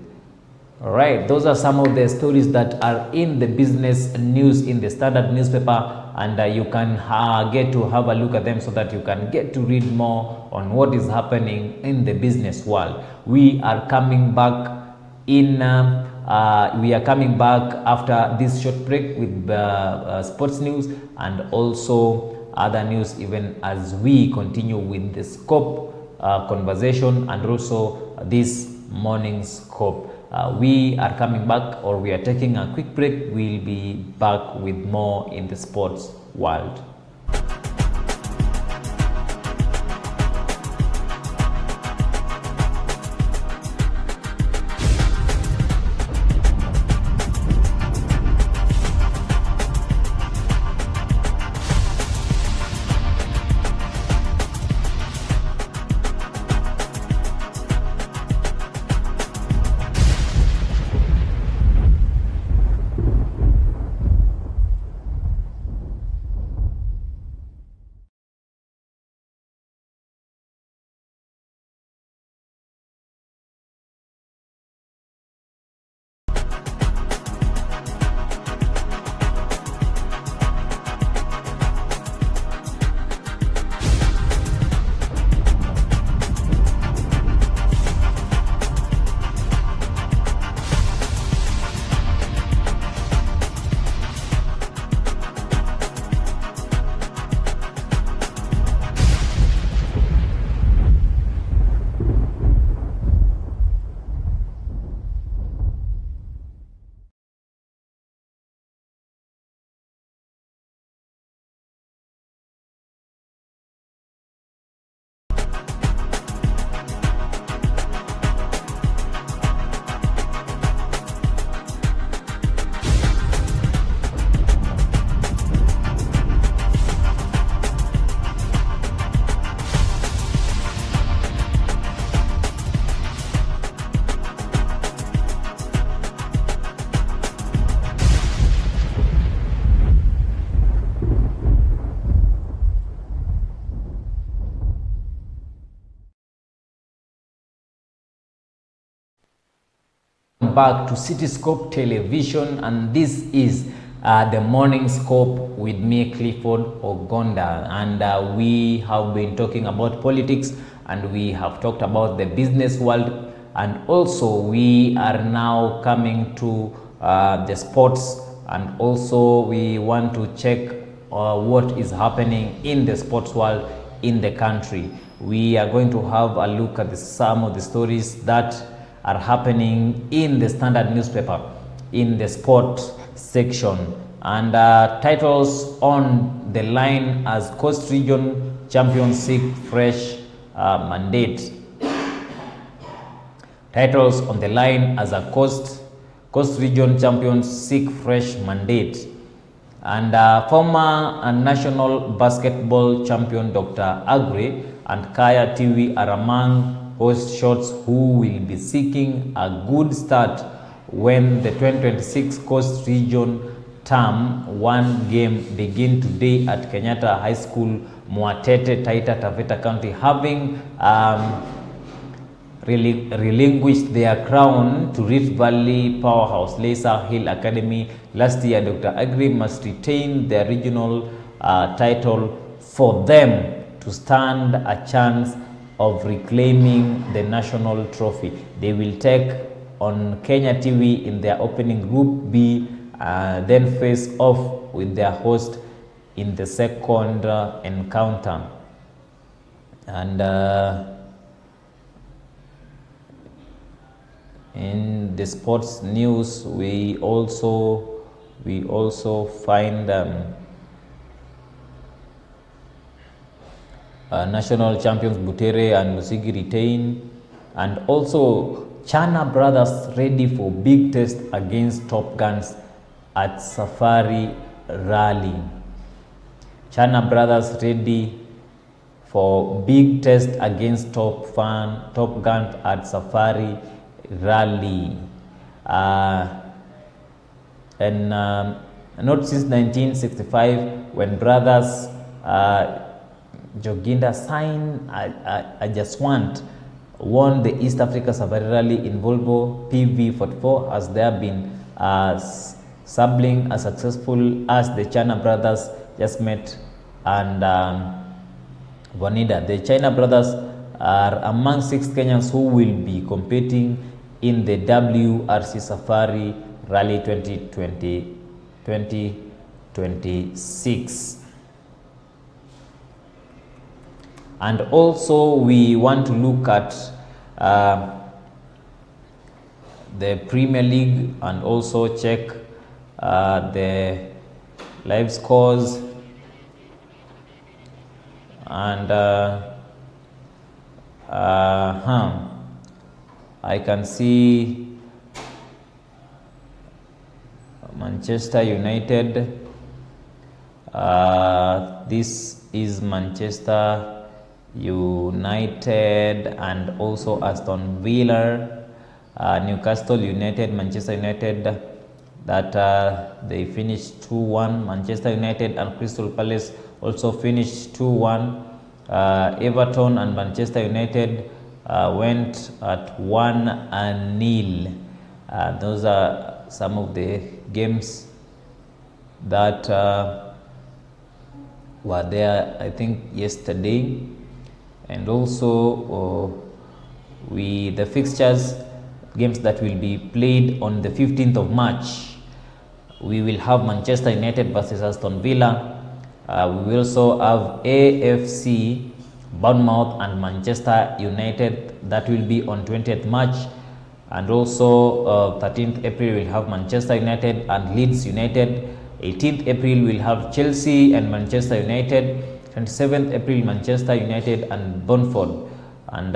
All right, those are some of the stories that are in the business news in the Standard newspaper, and you can get to have a look at them so that you can get to read more on what is happening in the business world. We are coming back after this short break with sports news and also other news, even as we continue with the scope conversation and also this morning scope. We are coming back, or we are taking a quick break. We'll be back with more in the sports world. Back to Cityscope Television, and this is the morning scope with me, Clifford Ogonda, and we have been talking about politics, and we have talked about the business world, and also we are now coming to the sports, and also we want to check what is happening in the sports world in the country. We are going to have a look at some of the stories that are happening in the Standard newspaper in the sports section, and titles on the line as Coast Region champions seek fresh mandate. Titles on the line as a Coast Region champions seek fresh mandate. And former national basketball champion Dr. Aggrey and Kaya Tiwi are among host shots who will be seeking a good start when the 2026 Coast Region Term 1 game begin today at Kenyatta High School, Mwatete, Taita Taveta County, having relinquished their crown to Rift Valley powerhouse Laser Hill Academy last year. Dr. Aggrey must retain their regional title for them to stand a chance of reclaiming the national trophy. They will take on Kenya TV in their opening Group B, then face off with their host in the second encounter. And in the sports news, we also find national champions Butere and Musigi retain, and also Chana brothers ready for big test against Top Guns at Safari Rally. Chana brothers ready for big test against Top Guns at Safari Rally. And not since 1965 when brothers Joginda signed a Jaswant won the East Africa Safari Rally in Volvo PV44 as they have been sibling as successful as the China brothers just met and Vanida. The China brothers are among 6 Kenyans who will be competing in the WRC Safari Rally 2026. And also we want to look at the Premier League and also check the live scores and I can see Manchester United. This is Manchester United and also Aston Villa, Newcastle United, Manchester United, that they finished 2-1. Manchester United and Crystal Palace also finished 2-1. Everton and Manchester United went at 1-0. Those are some of the games that were there, I think, yesterday. And also the fixtures, games that will be played on the 15th of March. We will have Manchester United versus Aston Villa. We will also have AFC, Bournemouth and Manchester United. That will be on 20th March. And also 13th April we'll have Manchester United and Leeds United. 18th April we'll have Chelsea and Manchester United. 27th April Manchester United and Brentford. And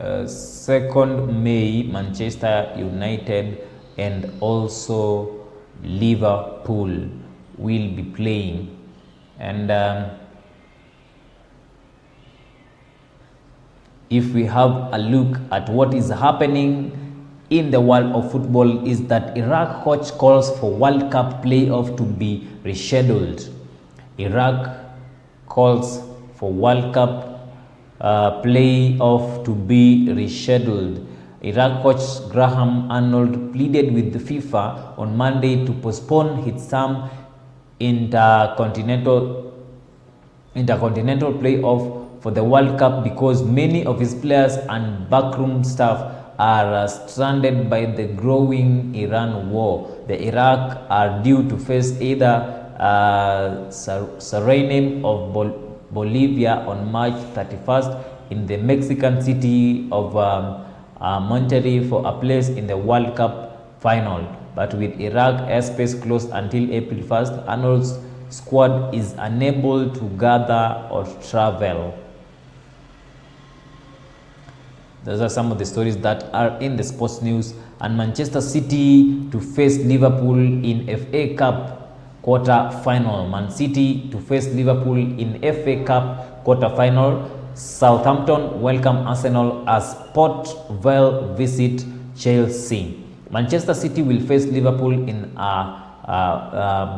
2nd May Manchester United and also Liverpool will be playing. And if we have a look at what is happening in the world of football, is that Iraq coach calls for World Cup playoff to be rescheduled. Iraq calls for World Cup playoff to be rescheduled. Iraq coach Graham Arnold pleaded with the FIFA on Monday to postpone his some intercontinental playoff for the World Cup because many of his players and backroom staff are stranded by the growing Iran war. The Iraq are due to face either Suriname of Bolivia on March 31st in the Mexican city of Monterrey for a place in the World Cup final. But with Iraq airspace closed until April 1st, Arnold's squad is unable to gather or travel. Those are some of the stories that are in the sports news. And Manchester City to face Liverpool in FA Cup quarter final. Man City to face Liverpool in FA Cup quarter final. Southampton welcome Arsenal as Port Vale visit Chelsea. Manchester City will face Liverpool in a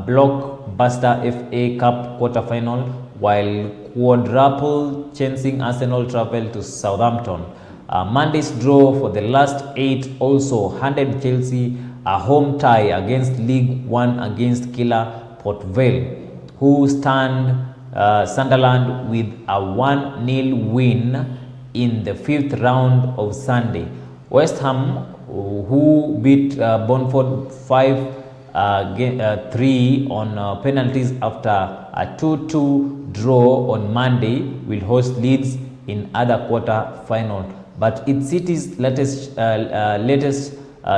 blockbuster FA Cup quarter final, while quadruple chasing Arsenal travel to Southampton. Monday's draw for the last 8 also handed Chelsea a home tie against League One against killer Port Vale, who stand Sunderland with a 1-0 win in the 5th round of Sunday. West Ham, who beat Brentford 5-3 on penalties after a 2-2 draw on Monday, will host Leeds in other quarter final. But it's City's latest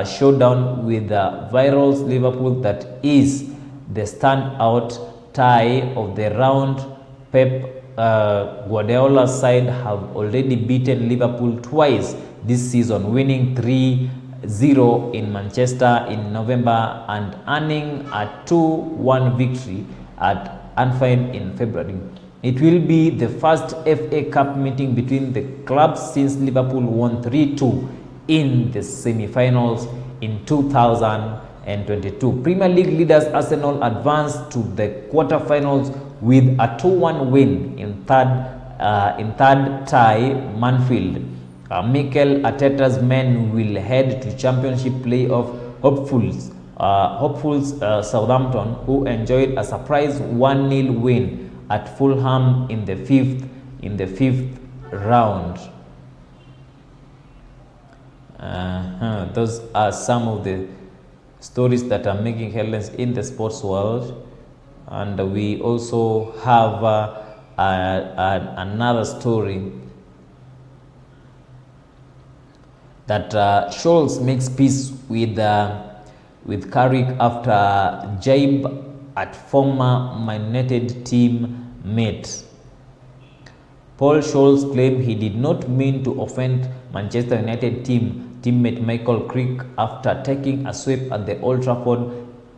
showdown with the Virals Liverpool that is the standout tie of the round. Pep Guardiola's side have already beaten Liverpool twice this season, winning 3-0 in Manchester in November and earning a 2-1 victory at Anfield in February. It will be the first FA Cup meeting between the clubs since Liverpool won 3-2 in the semi-finals in 2022. Premier League leaders Arsenal advanced to the quarter-finals with a 2-1 win in third in third tie, Manfield. Mikel Arteta's men will head to championship playoff hopefuls Southampton, who enjoyed a surprise 1-0 win at Fulham in the fifth round. Those are some of the stories that are making headlines in the sports world, and we also have another story that Scholes makes peace with Carrick after jibe at former Man United teammate. Paul Scholes claimed he did not mean to offend Manchester United teammate Michael Carrick after taking a sweep at the Old Trafford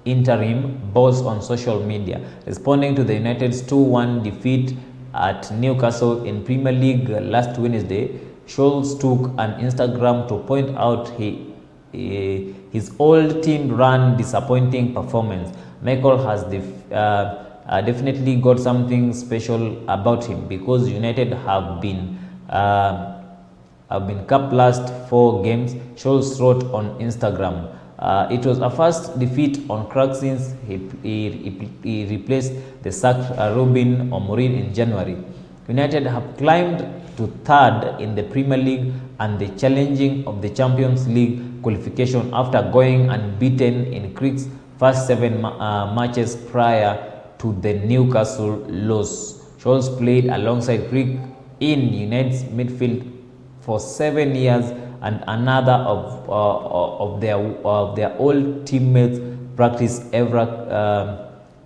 interim boss on social media. Responding to the United's 2-1 defeat at Newcastle in Premier League last Wednesday, Scholes took an Instagram to point out his old team ran disappointing performance. Michael has definitely got something special about him because United have been cup last 4 games, Scholes wrote on Instagram. It was a first defeat on Carrick since he replaced the sacked Ruben Amorim in January. United have climbed to third in the Premier League and the challenging of the Champions League qualification after going unbeaten in Carrick's first 7 matches prior to the Newcastle loss. Scholes played alongside Carrick in United's midfield for 7 years, and another of their old teammates practice ever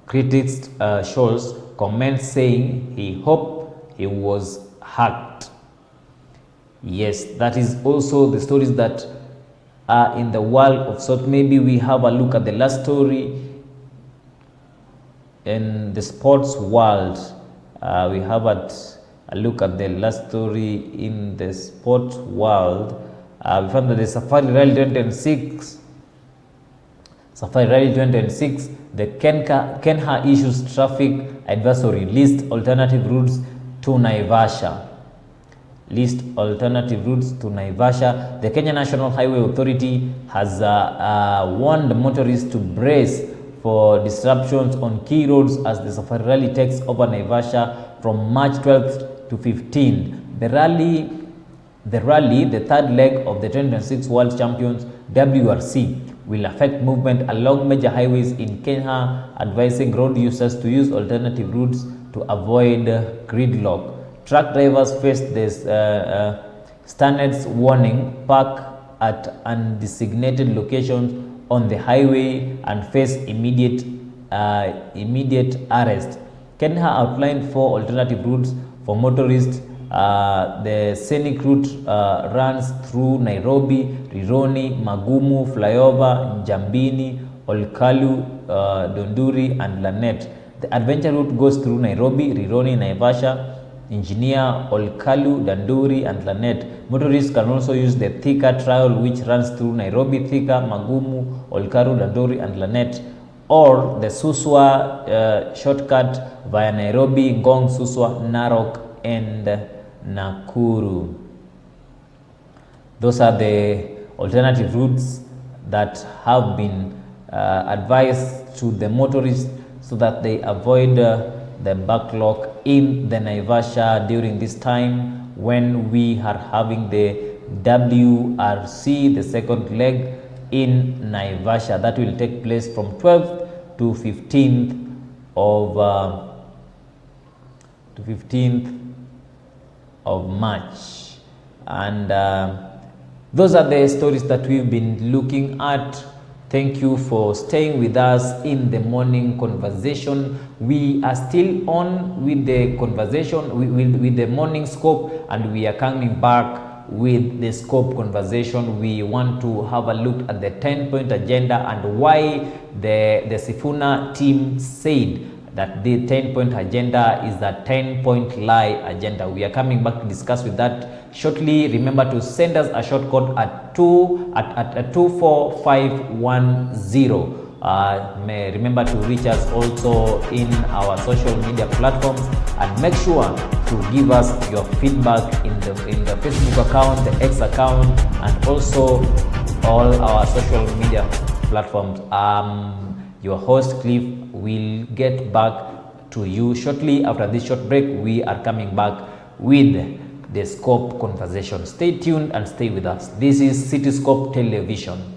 critics Scholes comments saying he hoped he was hacked. Yes, that is also the stories that are in the world of sort. Maybe we have a look at the last story in the sports world. We have a look at the last story in the sports world. We found that the Safari Rally 2026, the Kenha issues traffic advisory, list alternative routes to Naivasha. The Kenya National Highway Authority has warned motorists to brace for disruptions on key roads as the Safari Rally takes over Naivasha from March 12th to 15th. The rally, the third leg of the 2026 World Champions WRC, will affect movement along major highways in Kenya, advising road users to use alternative routes to avoid gridlock. Truck drivers face this standards warning, park at undesignated locations on the highway and face immediate arrest. Kenya outlined 4 alternative routes for motorists. The scenic route runs through Nairobi, Rironi, Magumu, Flyover, Njambini, Olkalu, Donduri, and Lanet. The adventure route goes through Nairobi, Rironi, Naivasha, Engineer, Olkalu, Danduri, and Lanet. Motorists can also use the Thika Trail, which runs through Nairobi, Thika, Magumu, Olkalu, Danduri, and Lanet, or the Suswa shortcut via Nairobi, Ngong, Suswa, Narok, and Nakuru. Those are the alternative routes that have been advised to the motorists so that they avoid the backlog in the Naivasha during this time when we are having the WRC, the second leg in Naivasha. That will take place from 12th to 15th of March. And those are the stories that we've been looking at. Thank you for staying with us in the morning conversation. We are still on with the conversation with the morning scope, and we are coming back with the scope conversation. We want to have a look at the 10-point agenda and why the Sifuna team said that the 10-point agenda is a 10-point lie agenda. We are coming back to discuss with that shortly. Remember to send us a short code at 24510 May remember to reach us also in our social media platforms, and make sure to give us your feedback in the Facebook account, the X account, and also all our social media platforms. Your host Cliff will get back to you shortly. After this short break, we are coming back with the Scope conversation. Stay tuned and stay with us. This is Cityscope Television.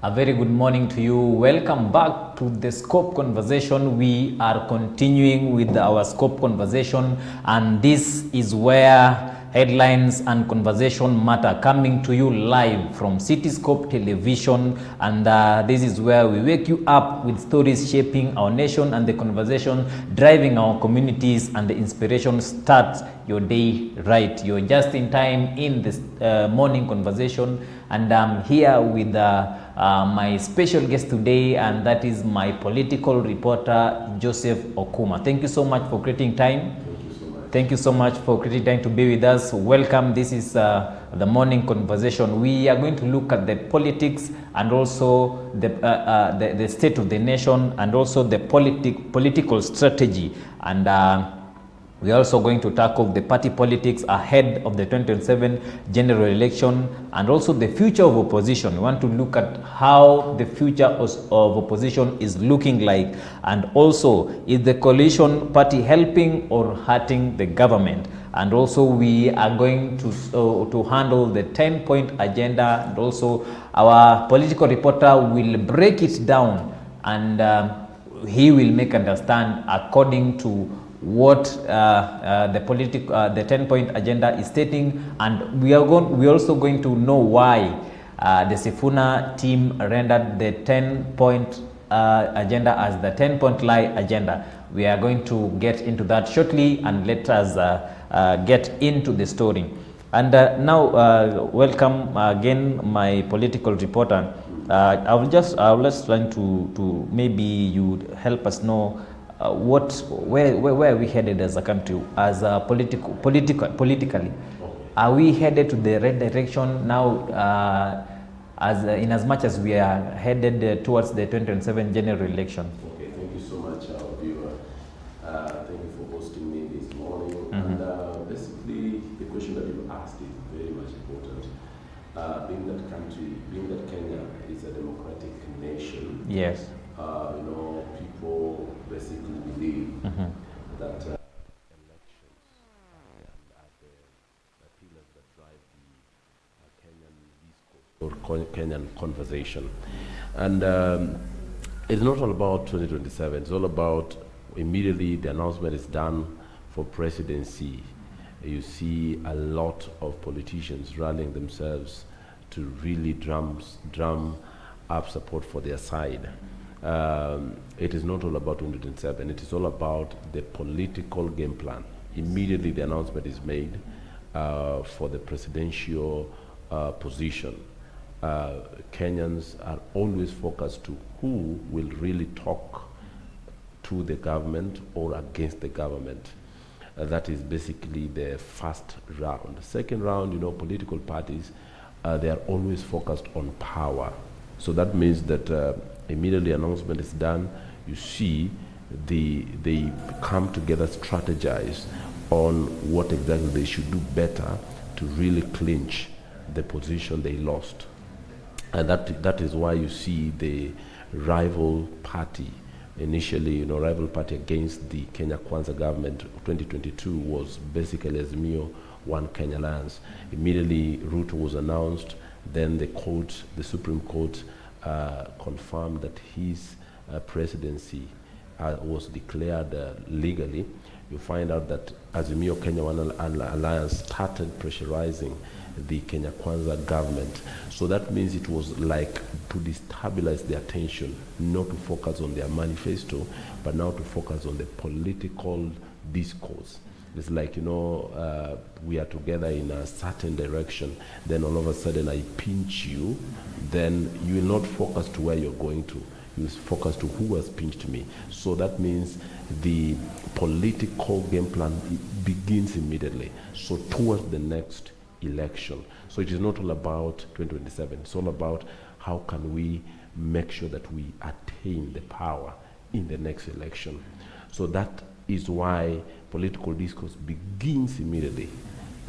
A very good morning to you. Welcome back to the Scope Conversation. We are continuing with our Scope Conversation, and this is where headlines and conversation matter, coming to you live from Cityscope Television. And this is where we wake you up with stories shaping our nation and the conversation driving our communities, and the inspiration starts your day right. You're just in time in this morning conversation, and I'm here with my special guest today, and that is my political reporter, Joseph Okuma. Thank you so much for creating time. Thank you so much for creating time to be with us. Welcome. This is the morning conversation. We are going to look at the politics and also the state of the nation, and also the political strategy. And we are also going to tackle the party politics ahead of the 2027 general election, and also the future of opposition. We want to look at how the future of opposition is looking like, and also is the coalition party helping or hurting the government. And also we are going to handle the 10-point agenda, and also our political reporter will break it down, and he will make understand according to what the 10-point agenda is stating. And we are also going to know why the Sifuna team rendered the 10-point agenda as the 10-point lie agenda. We are going to get into that shortly, and let us get into the story. And now welcome again my political reporter. I will just try to maybe you help us know where are we headed as a country, as a politically? Are we headed to the right direction now, in as much as we are headed towards the 2027 general election? Okay, thank you so much, viewer. Thank you for hosting me this morning. Mm-hmm. And basically, the question that you asked is very much important. Being that Kenya is a democratic nation. Yes. People basically believe that elections are the pillars that drive the Kenyan discourse or Kenyan conversation. And it's not all about 2027. It's all about immediately the announcement is done for presidency. You see a lot of politicians rallying themselves to really drum up support for their side. It is not all about 2027. It is all about the political game plan. Immediately the announcement is made for the presidential position. Kenyans are always focused to who will really talk to the government or against the government. That is basically the first round. Second round, political parties, they are always focused on power. So that means that immediately announcement is done, you see they come together, strategize on what exactly they should do better to really clinch the position they lost. And that is why you see the rival party, initially, rival party against the Kenya Kwanza government 2022 was basically Azimio One Kenya Alliance. Immediately Ruto was announced, then the Supreme Court confirmed that his presidency was declared legally. You find out that Azimio Kenya One Alliance started pressurizing the Kenya Kwanza government. So that means it was like to destabilize their attention, not to focus on their manifesto, but now to focus on the political discourse. It's like, we are together in a certain direction, then all of a sudden I pinch you, then you will not focus to where you're going to. You will focus to who has pinched me. So that means the political game plan begins immediately. So towards the next election. So it is not all about 2027. It's all about how can we make sure that we attain the power in the next election. So that is why political discourse begins immediately.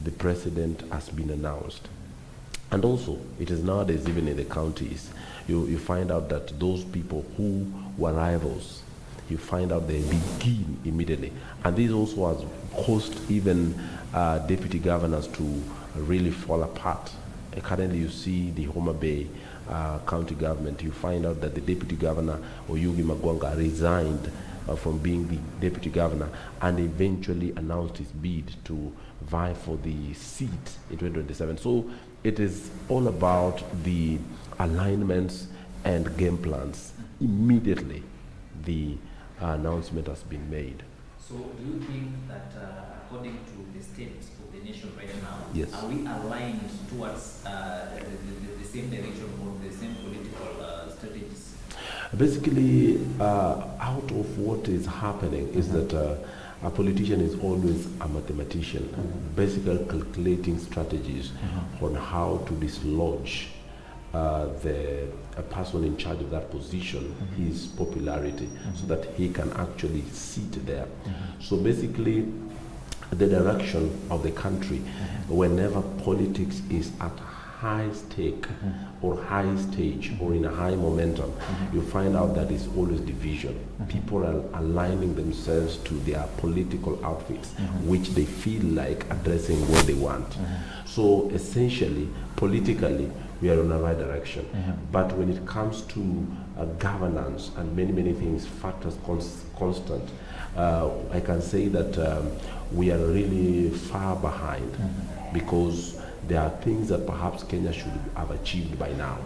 The president has been announced. And also, it is nowadays, even in the counties, you find out that those people who were rivals, you find out they begin immediately. And this also has caused even deputy governors to really fall apart. Currently, you see the Homa Bay county government, you find out that the deputy governor, Oyugi Magwanga, resigned from being the deputy governor and eventually announced his bid to vie for the seat in 2027. So it is all about the alignments and game plans. Immediately, the announcement has been made. So do you think that according to the state of the nation right now, yes, are we aligned towards the same direction or the same political strategies? Basically, out of what is happening is that a politician is always a mathematician, basically calculating strategies on how to dislodge the person in charge of that position, his popularity, so that he can actually sit there. So basically, the direction of the country, whenever politics is at high stake or high stage or in a high momentum, you find out that it's always division. People are aligning themselves to their political outfits, which they feel like addressing what they want. So essentially, politically, we are in the right direction. But when it comes to governance and many things, factors constant, I can say that we are really far behind because there are things that perhaps Kenya should have achieved by now.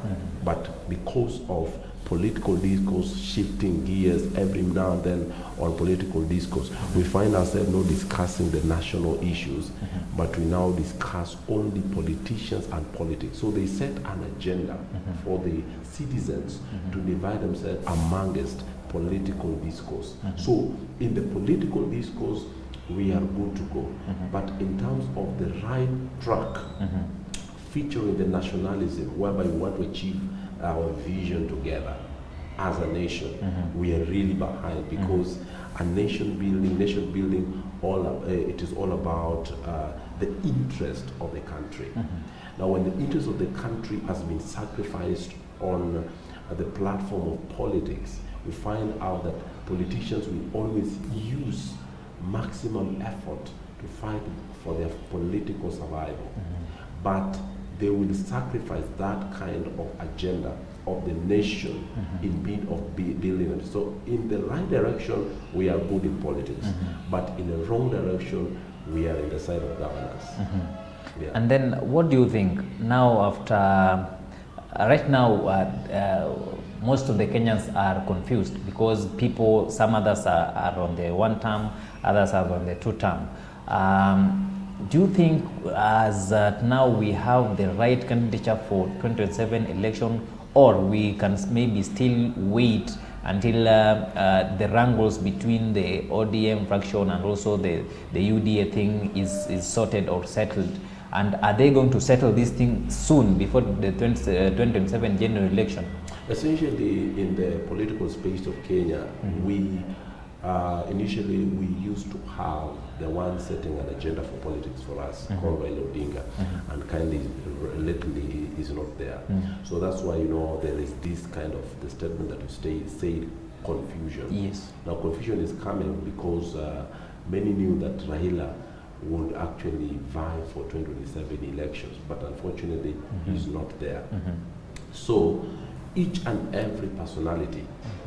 But because of political discourse shifting gears every now and then on political discourse, we find ourselves not discussing the national issues, but we now discuss only politicians and politics. So they set an agenda for the citizens to divide themselves amongst political discourse. So in the political discourse, we are good to go. But in terms of the right track, featuring the nationalism, whereby we want to achieve our vision together as a nation, we are really behind because a nation building, it is all about the interest of the country. Now, when the interest of the country has been sacrificed on the platform of politics, we find out that politicians will always use maximum effort to fight for their political survival. But they will sacrifice that kind of agenda of the nation in bid of building it. So in the right direction, we are good in politics. But in the wrong direction, we are in the side of governance. Yeah. And then what do you think now after, right now, most of the Kenyans are confused because people, some others are on the one term, others are on the two term. Do you think as now we have the right candidature for 2027 election, or we can maybe still wait until the wrangles between the ODM fraction and also the UDA thing is sorted or settled? And are they going to settle this thing soon before the 2027 general election? Essentially, in the political space of Kenya, we initially we used to have the one setting an agenda for politics for us, called Raila Odinga, and kindly lately is not there. So that's why, you know, there is this kind of the statement that you say confusion. Yes. Now confusion is coming because many knew that Raila would actually vie for 2027 elections, but unfortunately he's not there. So each and every personality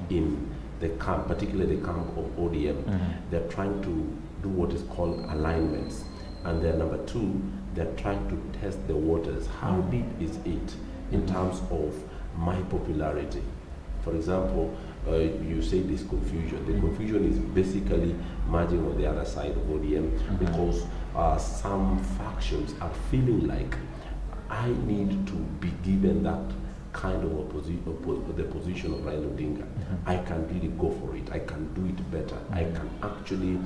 in the camp, particularly the camp of ODM, they're trying to do what is called alignments. And then number two, they're trying to test the waters. How deep is it in terms of my popularity? For example, you say this confusion. The confusion is basically merging on the other side of ODM because some factions are feeling like I need to be given that kind of the position of Raila Odinga. I can really go for it. I can do it better. I can actually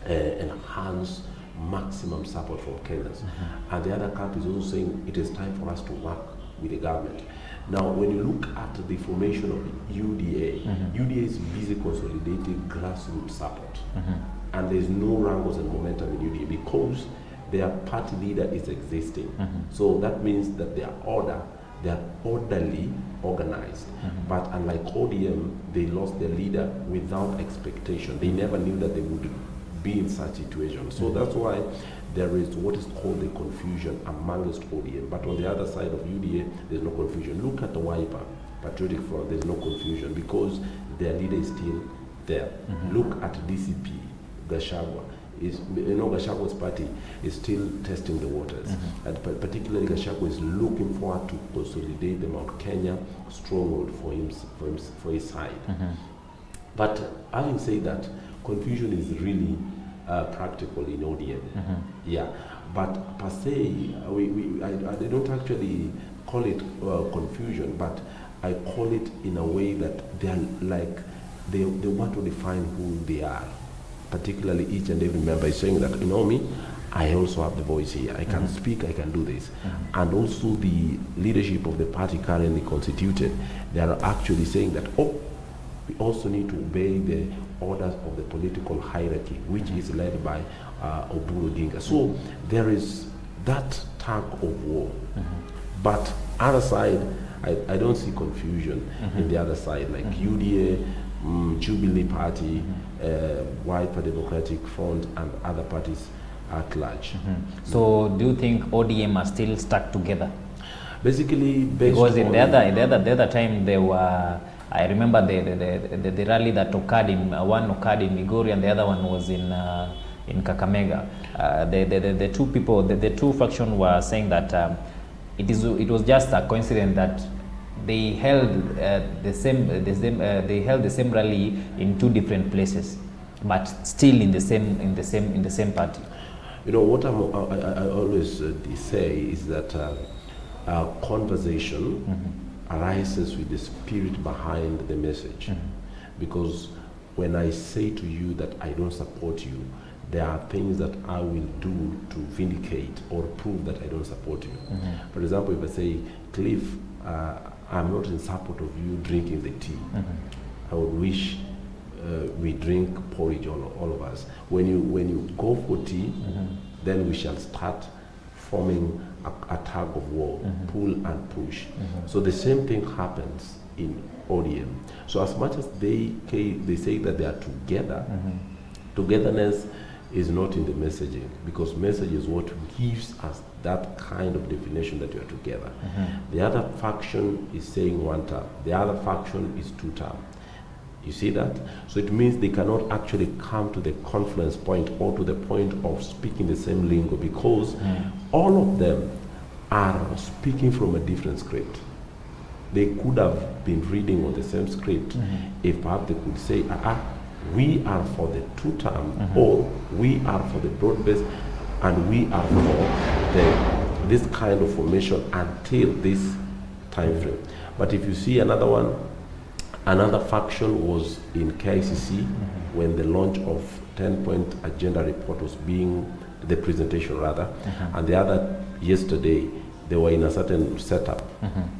enhance maximum support from Kenyans. And the other camp is also saying it is time for us to work with the government. Now, when you look at the formation of the UDA, UDA is busy consolidating grassroots support. And there's no wrangles and momentum in UDA because their party leader is existing. So that means that they are orderly organized. But unlike ODM, they lost their leader without expectation. They never knew that they would be in such situation. So that's why there is what is called the confusion amongst ODM. But on the other side of UDA, there's no confusion. Look at the Wiper, Patriotic Front, there's no confusion because their leader is still there. Look at DCP, Gachagua. Gachagwa's party is still testing the waters. And particularly Gachagua is looking forward to consolidate the Mount Kenya stronghold for his side. But having said that, confusion is really practical in ODM. Yeah, but per se, I don't actually call it confusion, but I call it in a way that they are like, they want to define who they are. Particularly each and every member is saying that, you know me, I also have the voice here. I can speak, I can do this. And also the leadership of the party currently constituted, they are actually saying that, oh, we also need to obey the orders of the political hierarchy, which is led by Oburu Odinga. So there is that tug of war. But other side, I don't see confusion in the other side, like UDA, Jubilee Party, Wiper Democratic Front, and other parties at large. So do you think ODM are still stuck together? Basically, because in the other time they were, I remember the rally that occurred in one occurred in Migori and the other one was in Kakamega. The two people, the two factions were saying that it was just a coincidence that they held the same rally in two different places, but still in the same party. You know what I always say is that conversation arises with the spirit behind the message, because when I say to you that I don't support you, there are things that I will do to vindicate or prove that I don't support you. For example, if I say, Cliff, I'm not in support of you drinking the tea. I would wish we drink porridge, all of us. When you go for tea, then we shall start forming a tug of war, pull and push. So the same thing happens in ODM. So as much as they say that they are together, togetherness is not in the messaging, because message is what gives us that kind of definition that you are together. The other faction is saying one term, the other faction is two term. You see that? So it means they cannot actually come to the confluence point or to the point of speaking the same lingo, because all of them are speaking from a different script. They could have been reading on the same script if perhaps they could say, we are for the two-term, or we are for the broad-based, and we are for this kind of formation until this time frame. But if you see another one, another faction was in KICC when the launch of 10-point agenda report was being, the presentation rather, and the other yesterday, they were in a certain setup,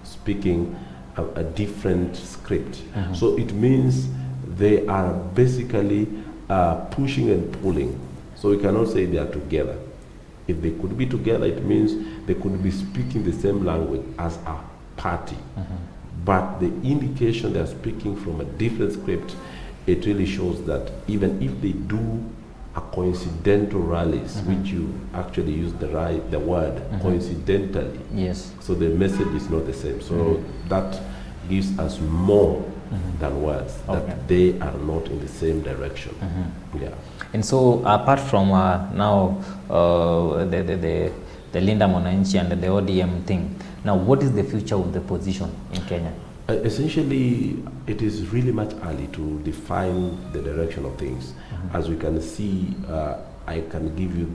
speaking a different script. So it means they are basically pushing and pulling. So we cannot say they are together. If they could be together, it means they could be speaking the same language as a party. But the indication they are speaking from a different script, it really shows that even if they do a coincidental rallies, which you actually use the word coincidentally. Yes. So the message is not the same. So that gives us more than words, that they are not in the same direction. Yeah. And so apart from now the Linda Mwananchi and the ODM thing, now what is the future of the position in Kenya? Essentially, it is really much early to define the direction of things. As we can see, I can give you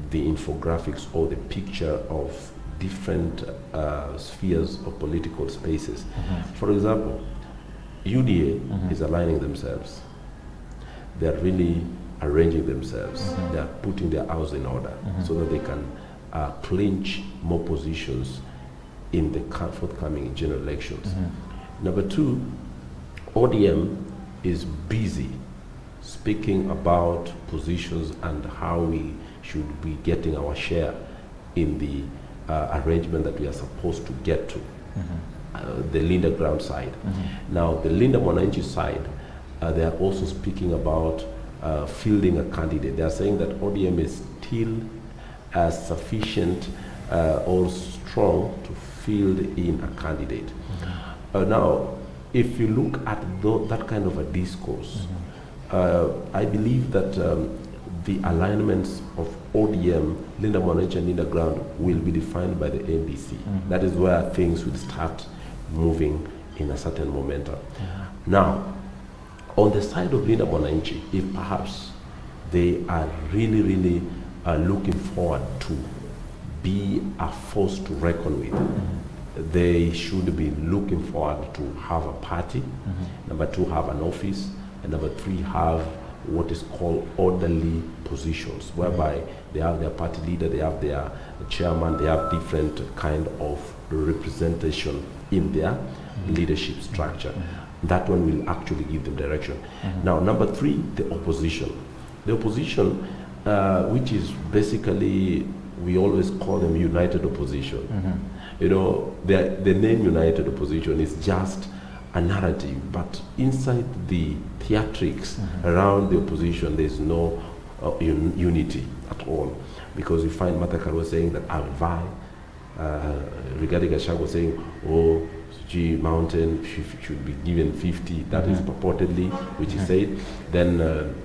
the infographics or the picture of different spheres of political spaces. For example, UDA is aligning themselves. They're really arranging themselves. They're putting their house in order so that they can clinch more positions in the forthcoming general elections. Number two, ODM is busy speaking about positions and how we should be getting our share in the arrangement that we are supposed to get to, the Linda Ground side. Now, the Linda Mwananchi side, they are also speaking about fielding a candidate. They are saying that ODM is still feel sufficient or strong to field in a candidate. Now, if you look at that kind of a discourse, I believe that the alignments of ODM, Linda Mwananchi and Linda Ground, will be defined by the NDC. That is where things will start moving in a certain momentum. Now, on the side of Linda Mwananchi, if perhaps they are really looking forward to be a force to reckon with, they should be looking forward to have a party, number two, have an office, and number three, have what is called orderly positions, whereby they have their party leader, they have their chairman, they have different kind of representation in their leadership structure. That one will actually give them direction. Now, number three, the opposition. The opposition, which is basically, we always call them united opposition. You know, the name united opposition is just a narrative, but inside the theatrics around the opposition, there's no unity at all. Because you find Martha Karua saying that I will vie, Rigathi Gachagua saying, oh, G Mountain should be given 50, that is purportedly, which he said. Then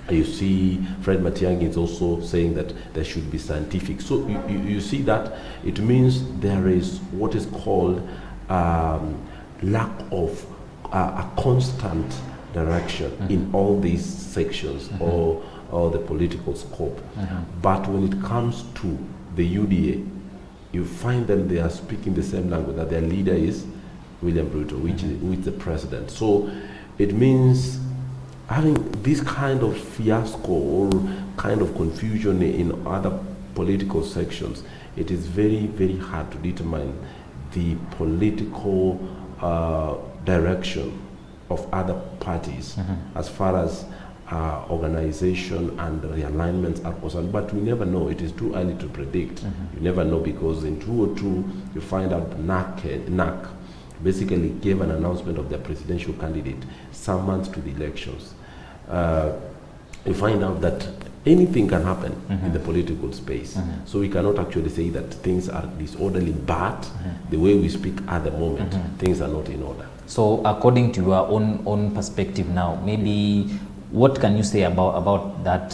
you see Fred Matiang'i is also saying that there should be scientific. So you see that it means there is what is called lack of a constant direction in all these sections or the political scope. But when it comes to the UDA, you find them, they are speaking the same language, that their leader is William Ruto, which is the president. So it means having this kind of fiasco or kind of confusion in other political sections, it is very hard to determine the political direction of other parties as far as organization and realignments are concerned. But we never know. It is too early to predict. You never know, because in 2002, you find out NAC basically gave an announcement of their presidential candidate some months to the elections. You find out that anything can happen in the political space. So we cannot actually say that things are disorderly, but the way we speak at the moment, things are not in order. So according to your own perspective now, maybe what can you say about that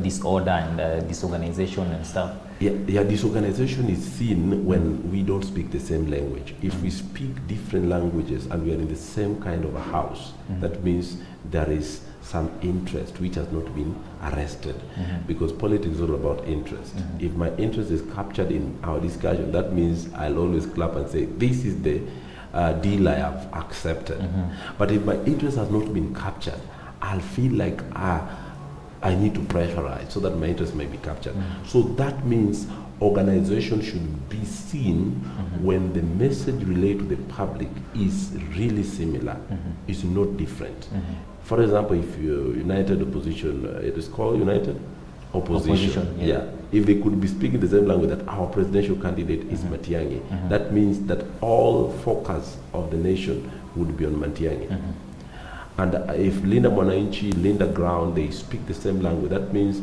disorder and disorganization and stuff? Yeah, disorganization is seen when we don't speak the same language. If we speak different languages and we are in the same kind of a house, that means there is some interest which has not been arrested, because politics is all about interest. If my interest is captured in our discussion, that means I'll always clap and say, this is the deal I have accepted. But if my interest has not been captured, I'll feel like I need to pressurize so that my interest may be captured. So that means organization should be seen when the message relayed to the public is really similar, is not different. For example, if you're United Opposition, it is called United Opposition. Yeah. If they could be speaking the same language, that our presidential candidate is Matiang'i, that means that all focus of the nation would be on Matiang'i. And if Linda Mwananchi, Linda Ground, they speak the same language, that means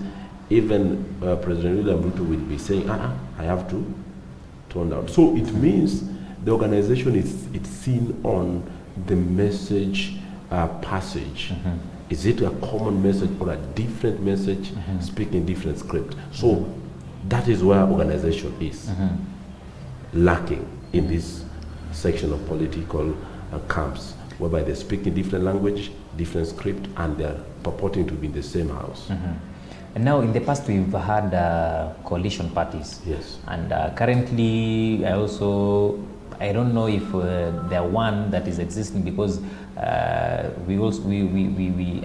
even President William Ruto will be saying, I have to turn down. So it means the organization it's seen on the message passage. Is it a common message or a different message speaking different script? So that is where organization is lacking in this section of political camps, whereby they're speaking different language, different script, and they're purporting to be in the same house. And now, in the past, we've had coalition parties. Yes. And currently, I don't know if the one that is existing, because we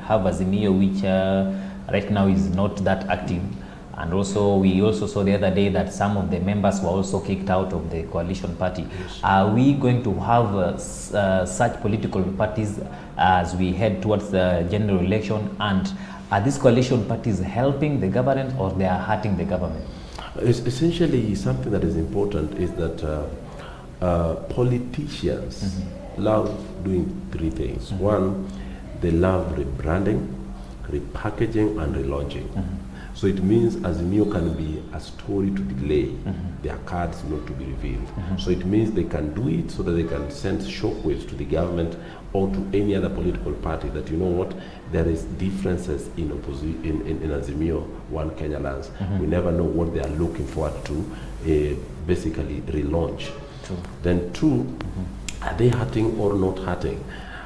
have Azimio, which right now is not that active. And also, we also saw the other day that some of the members were also kicked out of the coalition party. Yes. Are we going to have such political parties as we head towards the general election? And are these coalition parties helping the government or they are hurting the government? Essentially, something that is important is that politicians love doing three things. One, they love rebranding, repackaging, and relaunching. So it means Azimio can be a story to delay their cards not to be revealed. So it means they can do it so that they can send shockwaves to the government or to any other political party that, you know what, there is differences in Azimio, One Kenya Alliance. We never know what they are looking forward to basically relaunch. True. Then two, are they hurting or not hurting?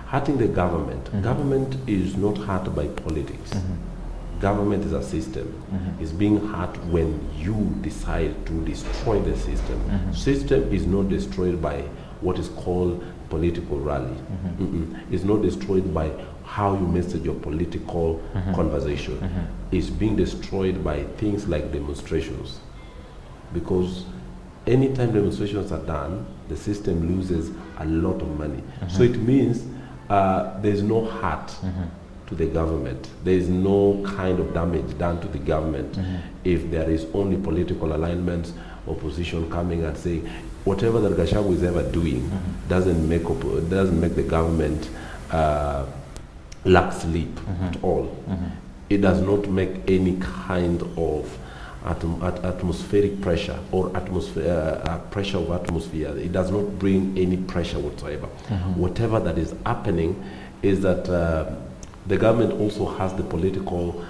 Hurting the government. Government is not hurt by politics. Government is a system. It's being hurt when you decide to destroy the system. System is not destroyed by what is called political rally. It's not destroyed by how you message your political conversation. It's being destroyed by things like demonstrations. Because anytime demonstrations are done, the system loses a lot of money. So it means there's no hurt to the government. There is no kind of damage done to the government if there is only political alignments, opposition coming and saying whatever that Gachagua is ever doing doesn't make the government lack sleep at all. It does not make any kind of atmospheric pressure or pressure of atmosphere. It does not bring any pressure whatsoever. Whatever that is happening is that the government also has the political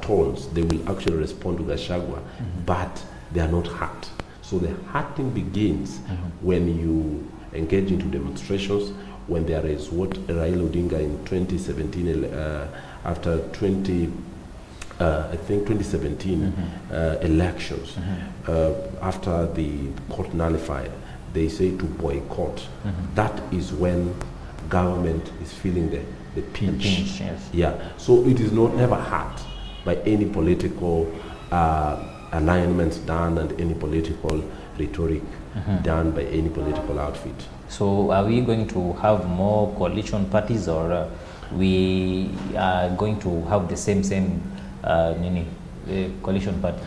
tones. They will actually respond to Gachagua, but they are not hurt. So the hurting begins when you engage into demonstrations, when there is what Raila Odinga in 2017, after 2017 elections, after the court nullified, they say to boycott. That is when government is feeling the pinch. The pinch, yes. Yeah, so it is not never hurt by any political alignments done and any political rhetoric done by any political outfit. So are we going to have more coalition parties, or we are going to have the same coalition parties?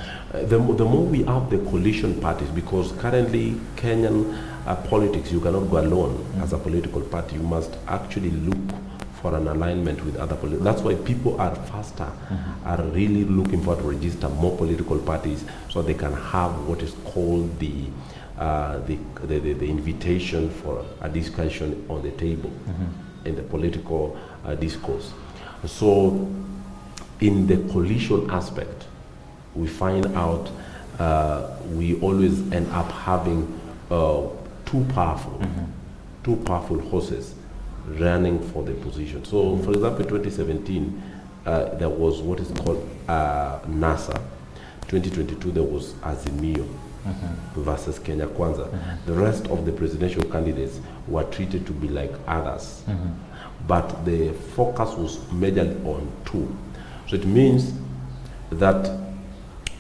The more we have the coalition parties, because currently Kenyan politics, you cannot go alone as a political party. You must actually look for an alignment with other political. That's why people are faster, are really looking for to register more political parties so they can have what is called the invitation for a discussion on the table in the political discourse. So in the coalition aspect, we find out we always end up having two powerful horses running for the position. So, for example, 2017, there was what is called NASA. 2022, there was Azimio versus Kenya Kwanza. The rest of the presidential candidates were treated to be like others. But the focus was majorly on two. So it means that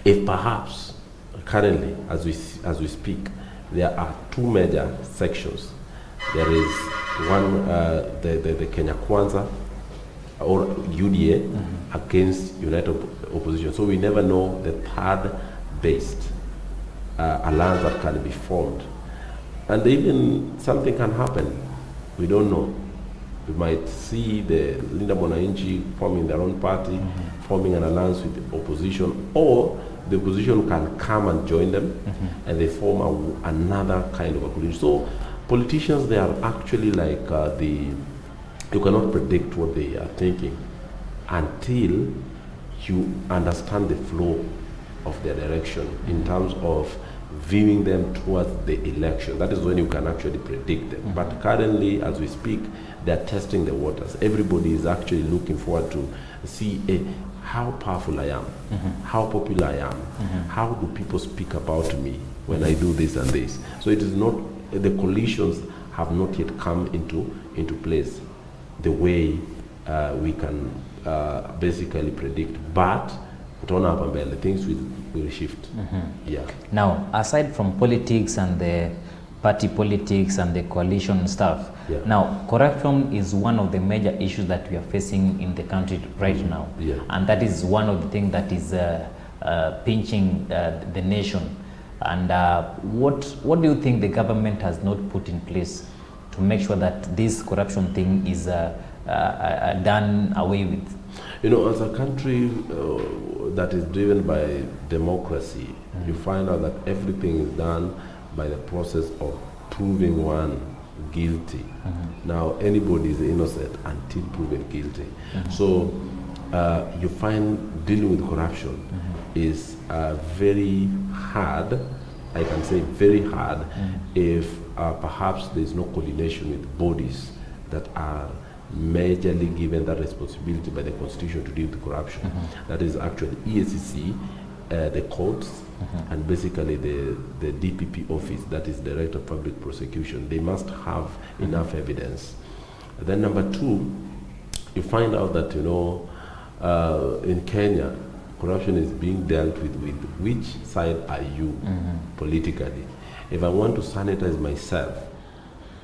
if perhaps currently, as we speak, there are two major sections. There is one, the Kenya Kwanza or UDA against United Opposition. So we never know the third-based alliance that can be formed. And even something can happen. We don't know. We might see the Linda Mwananchi forming their own party, forming an alliance with the opposition, or the opposition can come and join them, and they form another kind of a coalition. So politicians, they are actually like you cannot predict what they are thinking until you understand the flow of their direction in terms of viewing them towards the election. That is when you can actually predict them. But currently, as we speak, they're testing the waters. Everybody is actually looking forward to see how powerful I am, how popular I am, how do people speak about me when I do this and this. So it is not, the coalitions have not yet come into place the way we can basically predict. But things will shift. Yeah. Now, aside from politics and the party politics and the coalition stuff, now corruption is one of the major issues that we are facing in the country right now, and that is one of the things that is pinching the nation. And what do you think the government has not put in place to make sure that this corruption thing is done away with? You know, as a country that is driven by democracy, you find out that everything is done by the process of proving one guilty. Now, anybody is innocent until proven guilty. So, you find dealing with corruption is very hard. I can say very hard if perhaps there is no coordination with bodies that are majorly given that responsibility by the Constitution to deal with corruption. That is actually EACC, the courts, and basically the DPP office, that is Director of Public Prosecution. They must have enough evidence. Then number two, you find out that, you know, in Kenya, corruption is being dealt with which side are you politically. If I want to sanitize myself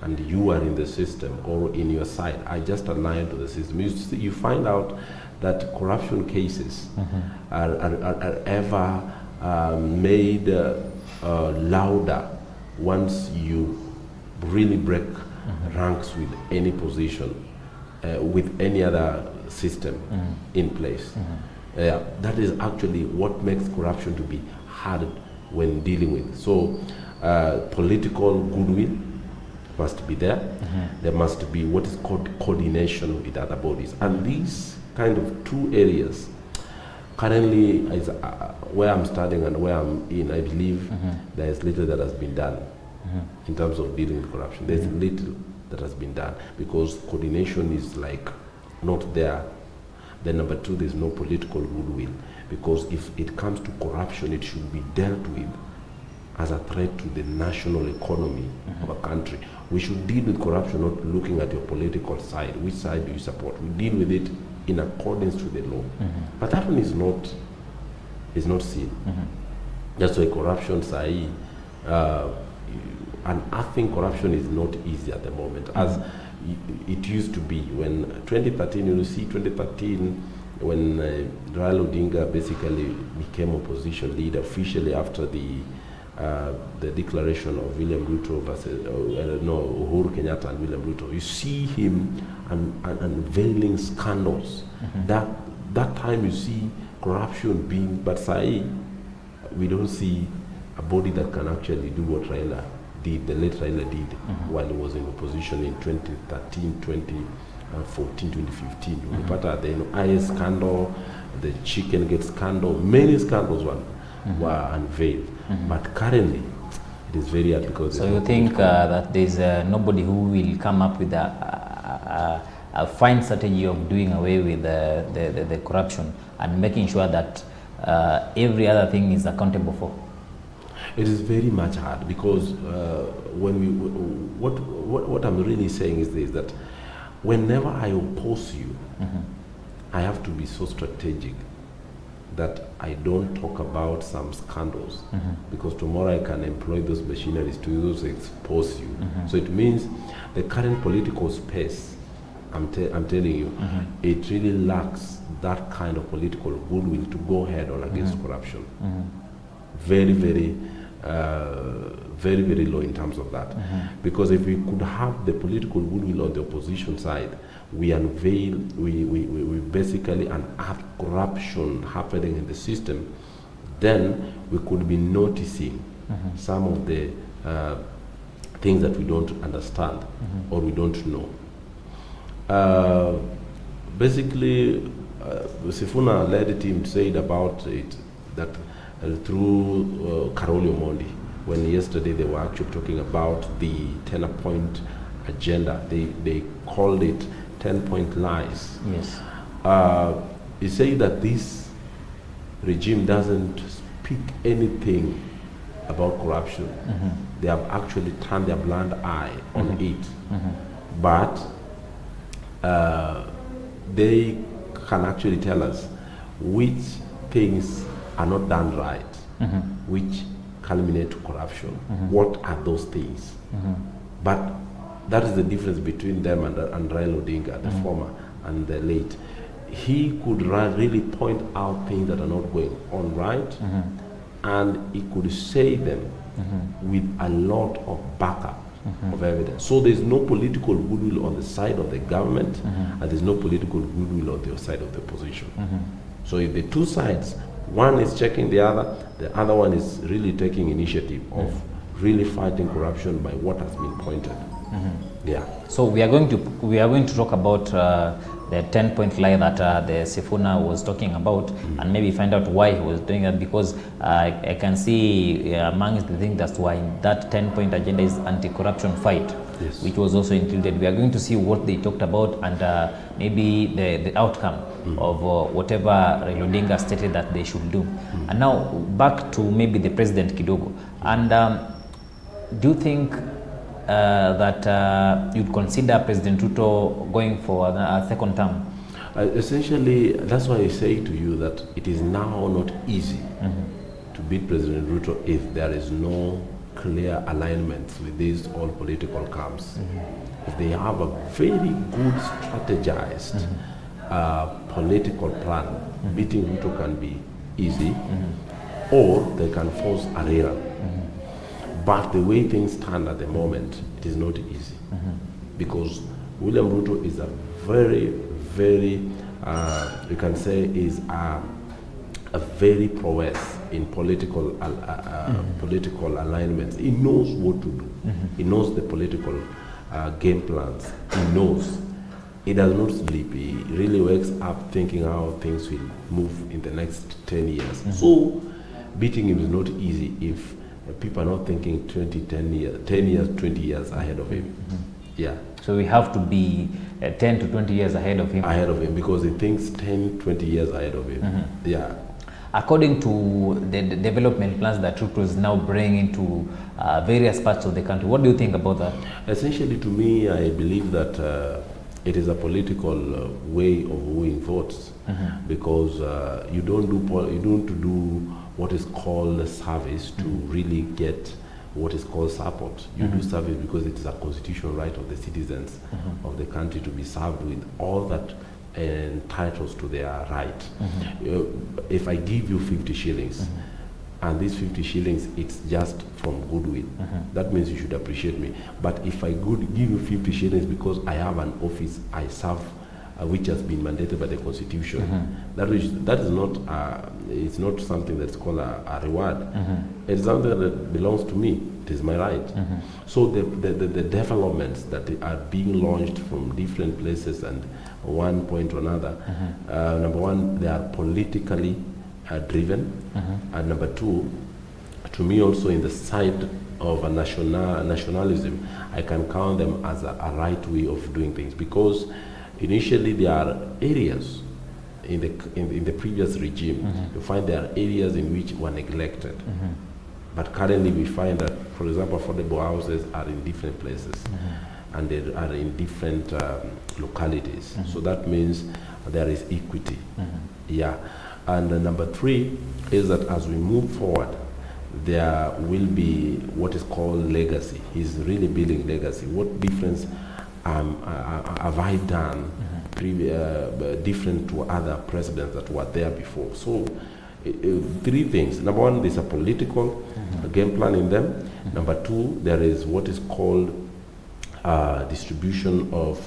and you are in the system or in your side, I just align to the system. You find out that corruption cases are ever made louder once you really break ranks with any position, with any other system in place. That is actually what makes corruption to be hard when dealing with. So political goodwill must be there. There must be what is called coordination with other bodies. And these kind of two areas currently is where I'm studying and where I'm in, I believe there is little that has been done in terms of dealing with corruption. There's little that has been done because coordination is like not there. Then number two, there's no political goodwill, because if it comes to corruption, it should be dealt with as a threat to the national economy of a country. We should deal with corruption not looking at your political side. Which side do you support? We deal with it in accordance to the law. But that one is not seen. That's why corruption, and I think corruption is not easy at the moment, as it used to be. When 2013, you see 2013, when Raila Odinga basically became opposition leader officially after the declaration of William Ruto versus Uhuru Kenyatta and William Ruto. You see him unveiling scandals. That time you see corruption being, but we don't see a body that can actually do what Raila did, the late Raila did, while he was in opposition in 2013, 2014, 2015. Unapata the IS scandal, the chicken gate scandal, many scandals were unveiled. But currently, it is very hard because... So you think that there's nobody who will come up with a fine strategy of doing away with the corruption and making sure that every other thing is accountable for? It is very much hard because what I'm really saying is this, that whenever I oppose you, I have to be so strategic that I don't talk about some scandals, because tomorrow I can employ those machineries to also expose you. So it means the current political space, I'm telling you, it really lacks that kind of political goodwill to go head on against corruption. Very, very, very low in terms of that. Because if we could have the political goodwill on the opposition side, we basically unearth corruption happening in the system, then we could be noticing some of the things that we don't understand or we don't know. Basically, Sifuna led the team said about it that through Karoli Omondi, when yesterday they were actually talking about the 10-point agenda, they called it 10-point lies. Yes. He said that this regime doesn't speak anything about corruption. They have actually turned their blind eye on it. But they can actually tell us which things are not done right, which culminate to corruption. What are those things? But that is the difference between them and Raila Odinga, the former and the late. He could really point out things that are not going on right, and he could say them with a lot of backup of evidence. So there's no political goodwill on the side of the government, and there's no political goodwill on the side of the opposition. So if the two sides, one is checking the other one is really taking initiative of really fighting corruption by what has been pointed. Yeah. So we are going to talk about the 10-point lie that the Sifuna was talking about, and maybe find out why he was doing that, because I can see amongst the things that's why that 10-point agenda is anti-corruption fight, Yes. which was also included. We are going to see what they talked about and maybe the outcome of whatever Raila Odinga stated that they should do. And now back to maybe the president kidogo. And do you think that you'd consider President Ruto going for a second term? Essentially, that's why I say to you that it is now not easy to beat President Ruto if there is no clear alignment with these all political camps. If they have a very good strategized political plan, beating Ruto can be easy, or they can force Arera. But the way things stand at the moment, it is not easy. Because William Ruto is a very, very, you can say, is a very prowess in political political alignments. He knows what to do. He knows the political game plans. He knows. He does not sleep. He really wakes up thinking how things will move in the next 10 years. So beating him is not easy if people are not thinking 10 years, 20 years ahead of him. Yeah. So we have to be 10 to 20 years ahead of him. Ahead of him, because he thinks 10, 20 years ahead of him. Yeah. According to the development plans that Ruto is now bringing to various parts of the country, what do you think about that? Essentially, to me, I believe that it is a political way of wooing votes, because you don't do what is called a service to really get what is called support. You do service because it is a constitutional right of the citizens of the country to be served with all that entitles to their right. If I give you 50 shillings, and these 50 shillings, it's just from goodwill, that means you should appreciate me. But if I give you 50 shillings because I have an office I serve, which has been mandated by the constitution, that is not it's not something that's called a reward. It's something that belongs to me. It is my right. So the developments that are being launched from different places and one point or another, number one, they are politically driven, and number two, to me also in the side of a nationalism, I can count them as a right way of doing things, because initially there are areas in the previous regime, you find there are areas in which were neglected. But currently we find that, for example, affordable houses are in different places, and they are in different localities. So that means there is equity. Yeah. And number three is that as we move forward, there will be what is called legacy. He's really building legacy. What difference have I done different to other presidents that were there before? So three things. Number one, there's a political game plan in them. Number two, there is what is called distribution of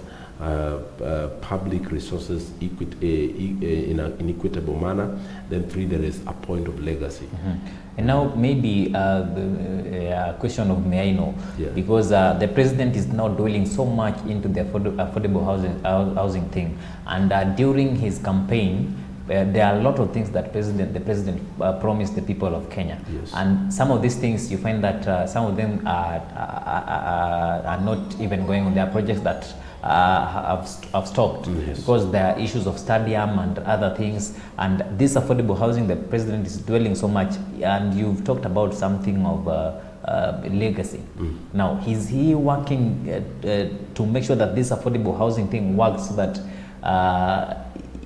public resources in an equitable manner. Then three, there is a point of legacy. And now maybe a question of may I know, Yeah. because the president is now dwelling so much into the affordable housing thing, and during his campaign, there are a lot of things that the president promised the people of Kenya. Yes. And some of these things you find that some of them are not even going on. There are projects that have stopped because there are issues of stadium and other things. And this affordable housing, the president is dwelling so much. And you've talked about something of legacy. Now, is he working to make sure that this affordable housing thing works so that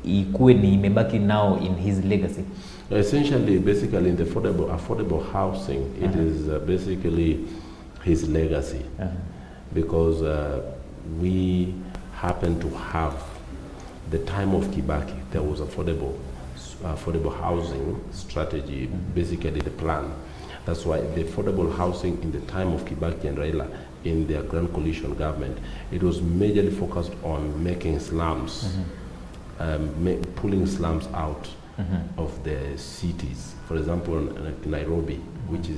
ikuwe ni imebaki now in his legacy? Essentially, basically, in the affordable housing, it is basically his legacy, because we happen to have the time of Kibaki. There was affordable housing strategy, basically the plan. That's why the affordable housing in the time of Kibaki and Raila in their Grand Coalition government, it was majorly focused on making slums, pulling slums out of the cities. For example, in Nairobi, which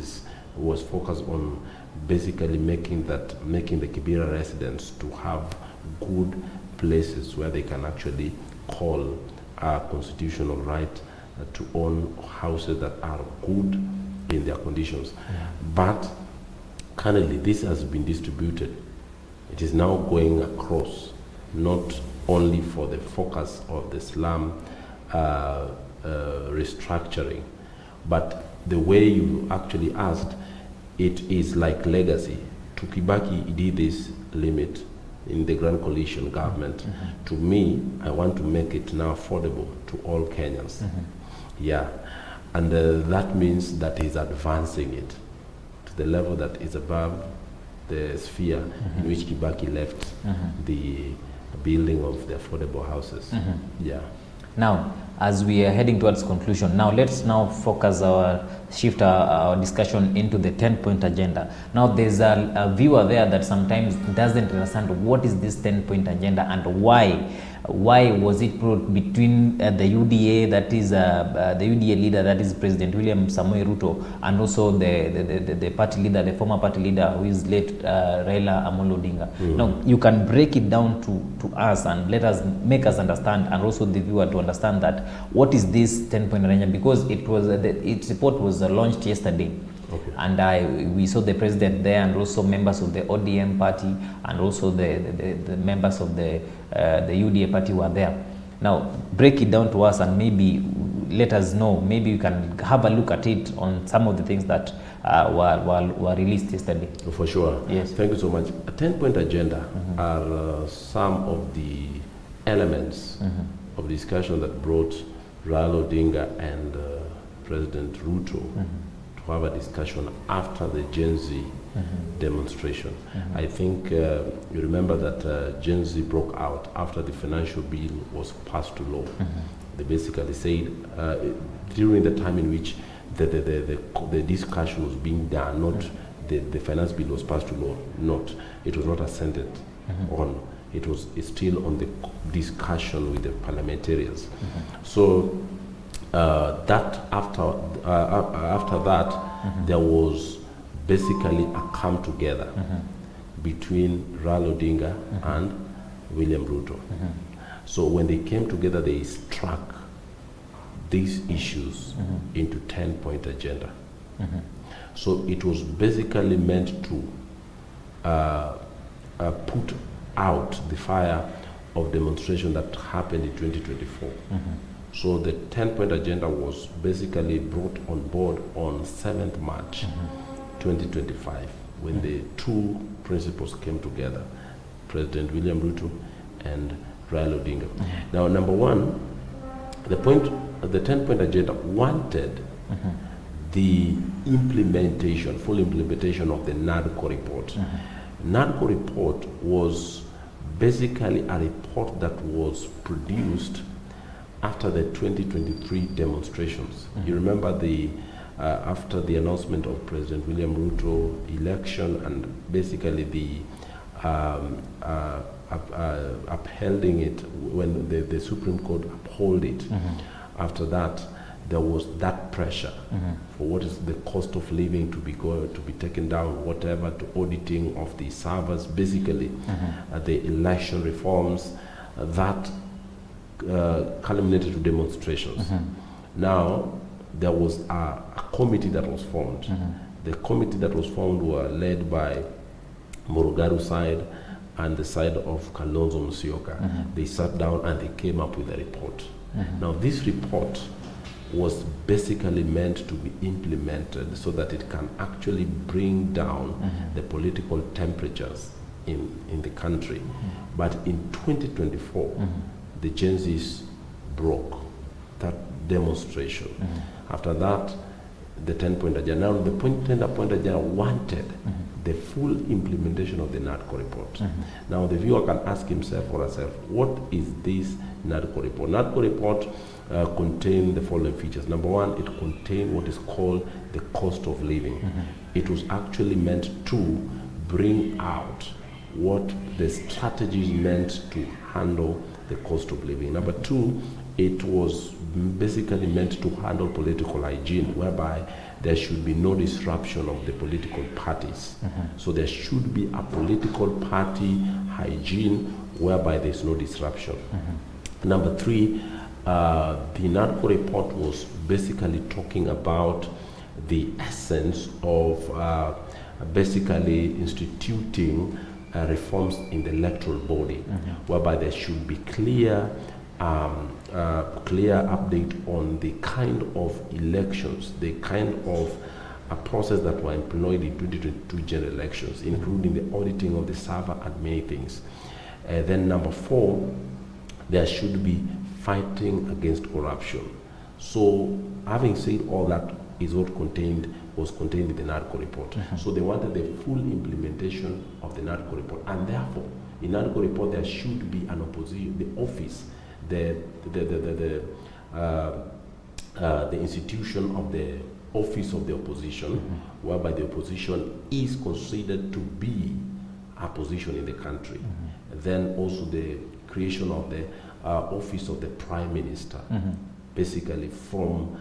was focused on basically making the Kibera residents to have good places where they can actually call a constitutional right to own houses that are good in their conditions. But currently this has been distributed. It is now going across, not only for the focus of the slum restructuring, but the way you actually asked, it is like legacy. To Kibaki, he did this limit in the Grand Coalition government. To me, I want to make it now affordable to all Kenyans. Yeah, and that means that he's advancing it to the level that is above the sphere in which Kibaki left the building of the affordable houses. Yeah. Now, as we are heading towards conclusion, now let's now focus shift our discussion into the 10-point agenda. Now, there's a viewer there that sometimes doesn't understand what is this 10-point agenda and why was it brought between the UDA, that is the UDA leader, that is President William Samoei Ruto, and also the party leader, the former party leader who is late Raila Amolo Odinga. Now, you can break it down to us and make us understand, and also the viewer to understand that what is this 10-point agenda, because its report was launched yesterday. Okay. And we saw the president there, and also members of the ODM party, and also the members of the UDA party were there. Now, break it down to us and maybe let us know. Maybe you can have a look at it on some of the things that were released yesterday. For sure. Yes. Thank you so much. A 10-point agenda are some of the elements of discussion that brought Raila Odinga and President Ruto to have a discussion after the Gen Z demonstration. I think you remember that Gen Z broke out after the financial bill was passed to law. They basically said during the time in which the discussion was being done, not the finance bill was passed to law, it was not assented on. It's still on the discussion with the parliamentarians. So that after that, there was basically a come together between Raila Odinga and William Ruto. So when they came together, they struck these issues into 10-point agenda. So it was basically meant to put out the fire of demonstration that happened in 2024. So the 10-point agenda was basically brought on board on 7th March 2025, when the two principals came together, President William Ruto and Raila Odinga. Now, number one, the 10-point agenda wanted the implementation, full implementation of the NADCO report. NADCO report was basically a report that was produced after the 2023 demonstrations. You remember after the announcement of President William Ruto election, and basically the upholding it when the Supreme Court upheld it. After that, there was that pressure for what is the cost of living to be taken down, whatever, to auditing of the servers, basically the election reforms that culminated to demonstrations. Now, there was a committee that was formed. The committee that was formed were led by Murugaru side and the side of Kalonzo Musyoka. They sat down and they came up with a report. Now, this report was basically meant to be implemented so that it can actually bring down the political temperatures in the country. But in 2024, the Gen Zs broke that demonstration. After that, the 10-point agenda. Now, the 10-point agenda wanted the full implementation of the NADCO report. Now, the viewer can ask himself or herself, what is this NADCO report? NADCO report contained the following features. Number one, it contained what is called the cost of living. It was actually meant to bring out what the strategies meant to handle the cost of living. Number two, it was basically meant to handle political hygiene, whereby there should be no disruption of the political parties. So there should be a political party hygiene whereby there's no disruption. Number three, the NARCO report was basically talking about the essence of basically instituting reforms in the electoral body, whereby there should be clear update on the kind of elections, the kind of process that were employed in 2022 general elections, including the auditing of the server and many things. Then number four, there should be fighting against corruption. So having said all that is what was contained in the NARCO report. So they wanted the full implementation of the NARCO report, and therefore in NARCO report there should be an opposition, the office, the institution of the office of the opposition, whereby the opposition is considered to be a position in the country. Then also the creation of the office of the Prime Minister, basically from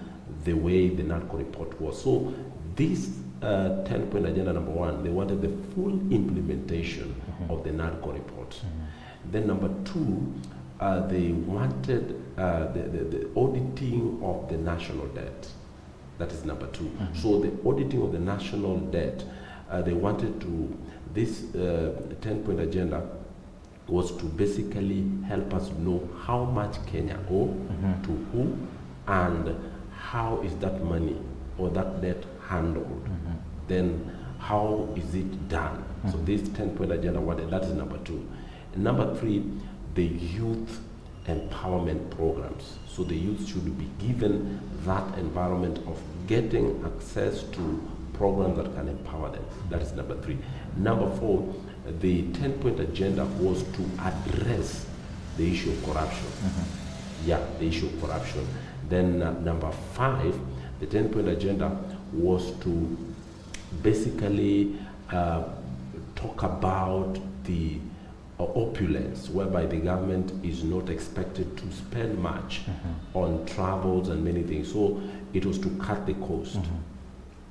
the way the NARCO report was. So this 10-point agenda number one, they wanted the full implementation of the NARCO report. Then number two, they wanted the auditing of the national debt. That is number two. So the auditing of the national debt, they wanted to, this 10-point agenda was to basically help us know how much Kenya owe to who, and how is that money or that debt handled. Then how is it done? So this 10-point agenda, that is number two. And number three, the youth empowerment programs. So the youth should be given that environment of getting access to programs that can empower them. That is number three. Number four, the 10-point agenda was to address the issue of corruption. The issue of corruption. Then number five, the 10-point agenda was to basically talk about the opulence, whereby the government is not expected to spend much on travels and many things. So it was to cut the cost.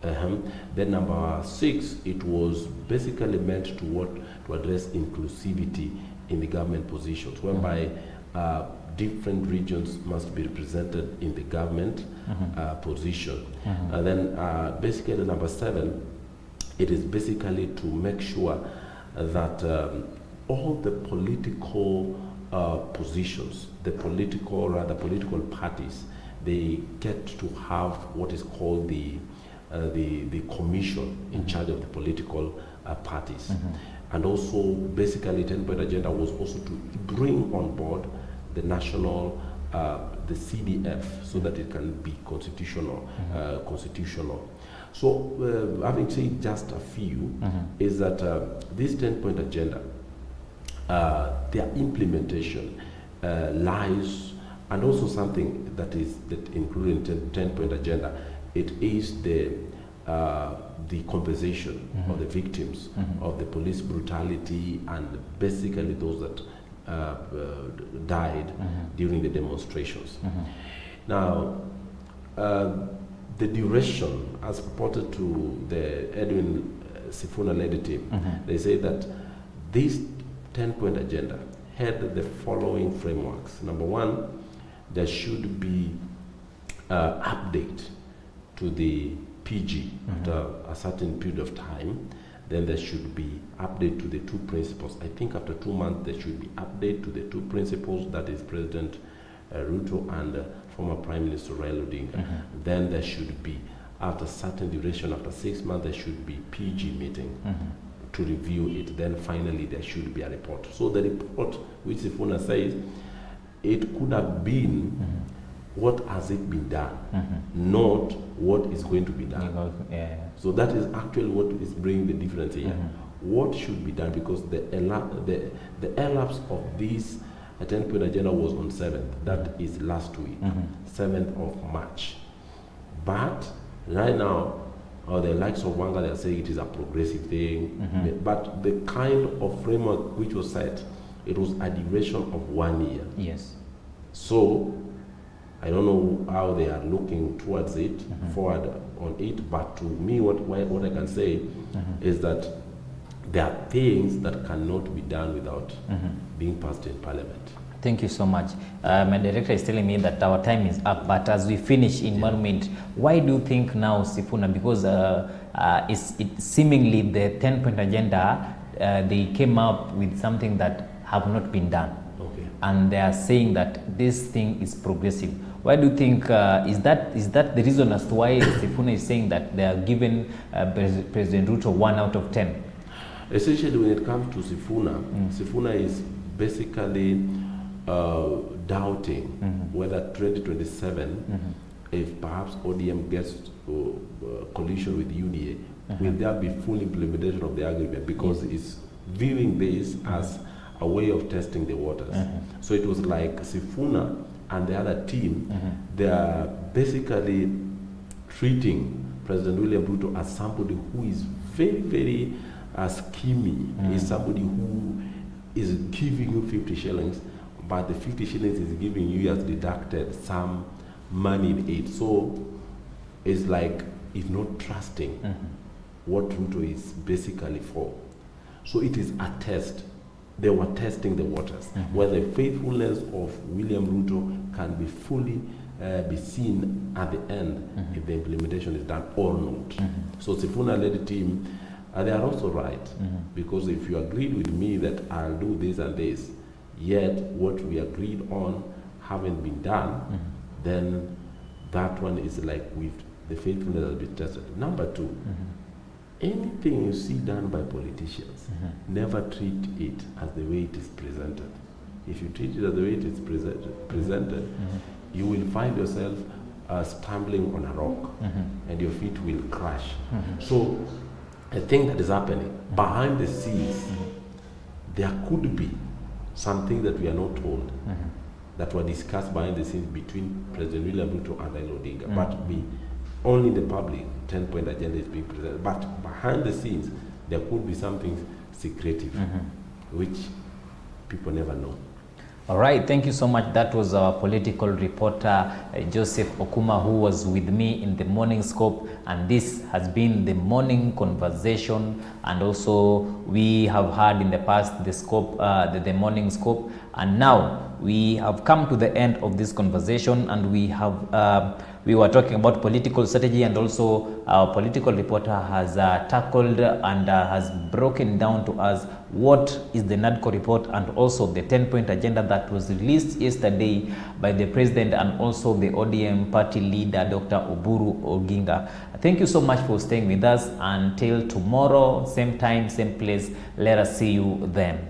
Then number six, it was basically meant to address inclusivity in the government positions, whereby different regions must be represented in the government position. And then basically number seven, it is basically to make sure that all the political positions, the political parties, they get to have what is called the commission in charge of the political parties. And also basically 10-point agenda was also to bring on board the national, the CDF, so that it can be constitutional. So having said just a few, is that this 10-point agenda, their implementation lies, and also something that included in 10-point agenda, it is the compensation of the victims of the police brutality, and basically those that died during the demonstrations. Now, the duration, as reported to the Edwin Sifuna-led team, they say that this 10-point agenda had the following frameworks. Number one, there should be update to the PG after a certain period of time. Then there should be update to the two principals. I think after 2 months there should be update to the two principals, that is President Ruto and former Prime Minister Raila Odinga. Then there should be, after certain duration, after 6 months, there should be PG meeting to review it. Then finally there should be a report. So the report, which Sifuna says, it could have been what has it been done, not what is going to be done. So that is actually what is bringing the difference here. What should be done, because the elapse of this 10-point agenda was on 7th, that is last week, 7th of March. But right now, or the likes of Wanga, they are saying it is a progressive thing. But the kind of framework which was set, it was a duration of 1 year. Yes. So I don't know how they are looking towards it, forward on it, but to me, what I can say is that there are things that cannot be done without being passed in Parliament. Thank you so much. My director is telling me that our time is up, but as we finish in 1 minute, why do you think now Sifuna, because it's seemingly the 10-point agenda, they came up with something that have not been done. Okay. And they are saying that this thing is progressive. Why do you think, is that the reason as to why Sifuna is saying that they are giving President Ruto 1 out of 10? Essentially, when it comes to Sifuna, Sifuna is basically doubting whether 2027, if perhaps ODM gets coalition with UDA, will there be full implementation of the agreement? Because it's viewing this as a way of testing the waters. So it was like Sifuna and the other team, they are basically treating President William Ruto as somebody who is very, very schemy. Is somebody who is giving you 50 shillings, but the 50 shillings is giving you has deducted some money in it. So it's like it's not trusting what Ruto is basically for. So it is a test. They were testing the waters, whether the faithfulness of William Ruto can be fully be seen at the end if the implementation is done or not. So Sifuna-led team, they are also right, because if you agreed with me that I'll do this and this, yet what we agreed on haven't been done, then that one is like with the faithfulness has been tested. Number two, anything you see done by politicians, never treat it as the way it is presented. If you treat it as the way it is presented, you will find yourself stumbling on a rock and your feet will crash. So the thing that is happening behind the scenes, there could be something that we are not told that were discussed behind the scenes between President William Ruto and Raila Odinga, but be only the public 10-point agenda is being presented. But behind the scenes, there could be something secretive, which people never know. All right, thank you so much. That was our political reporter, Joseph Okuma, who was with me in the Morning Scope. And this has been the morning conversation. And also, we have had in the past the scope, the morning scope. And now we have come to the end of this conversation, and we have we were talking about political strategy, and also our political reporter has tackled and has broken down to us what is the NADCO report and also the 10-point agenda that was released yesterday by the president and also the ODM party leader, Dr. Oburu Oginga. Thank you so much for staying with us. Until tomorrow, same time, same place. Let us see you then.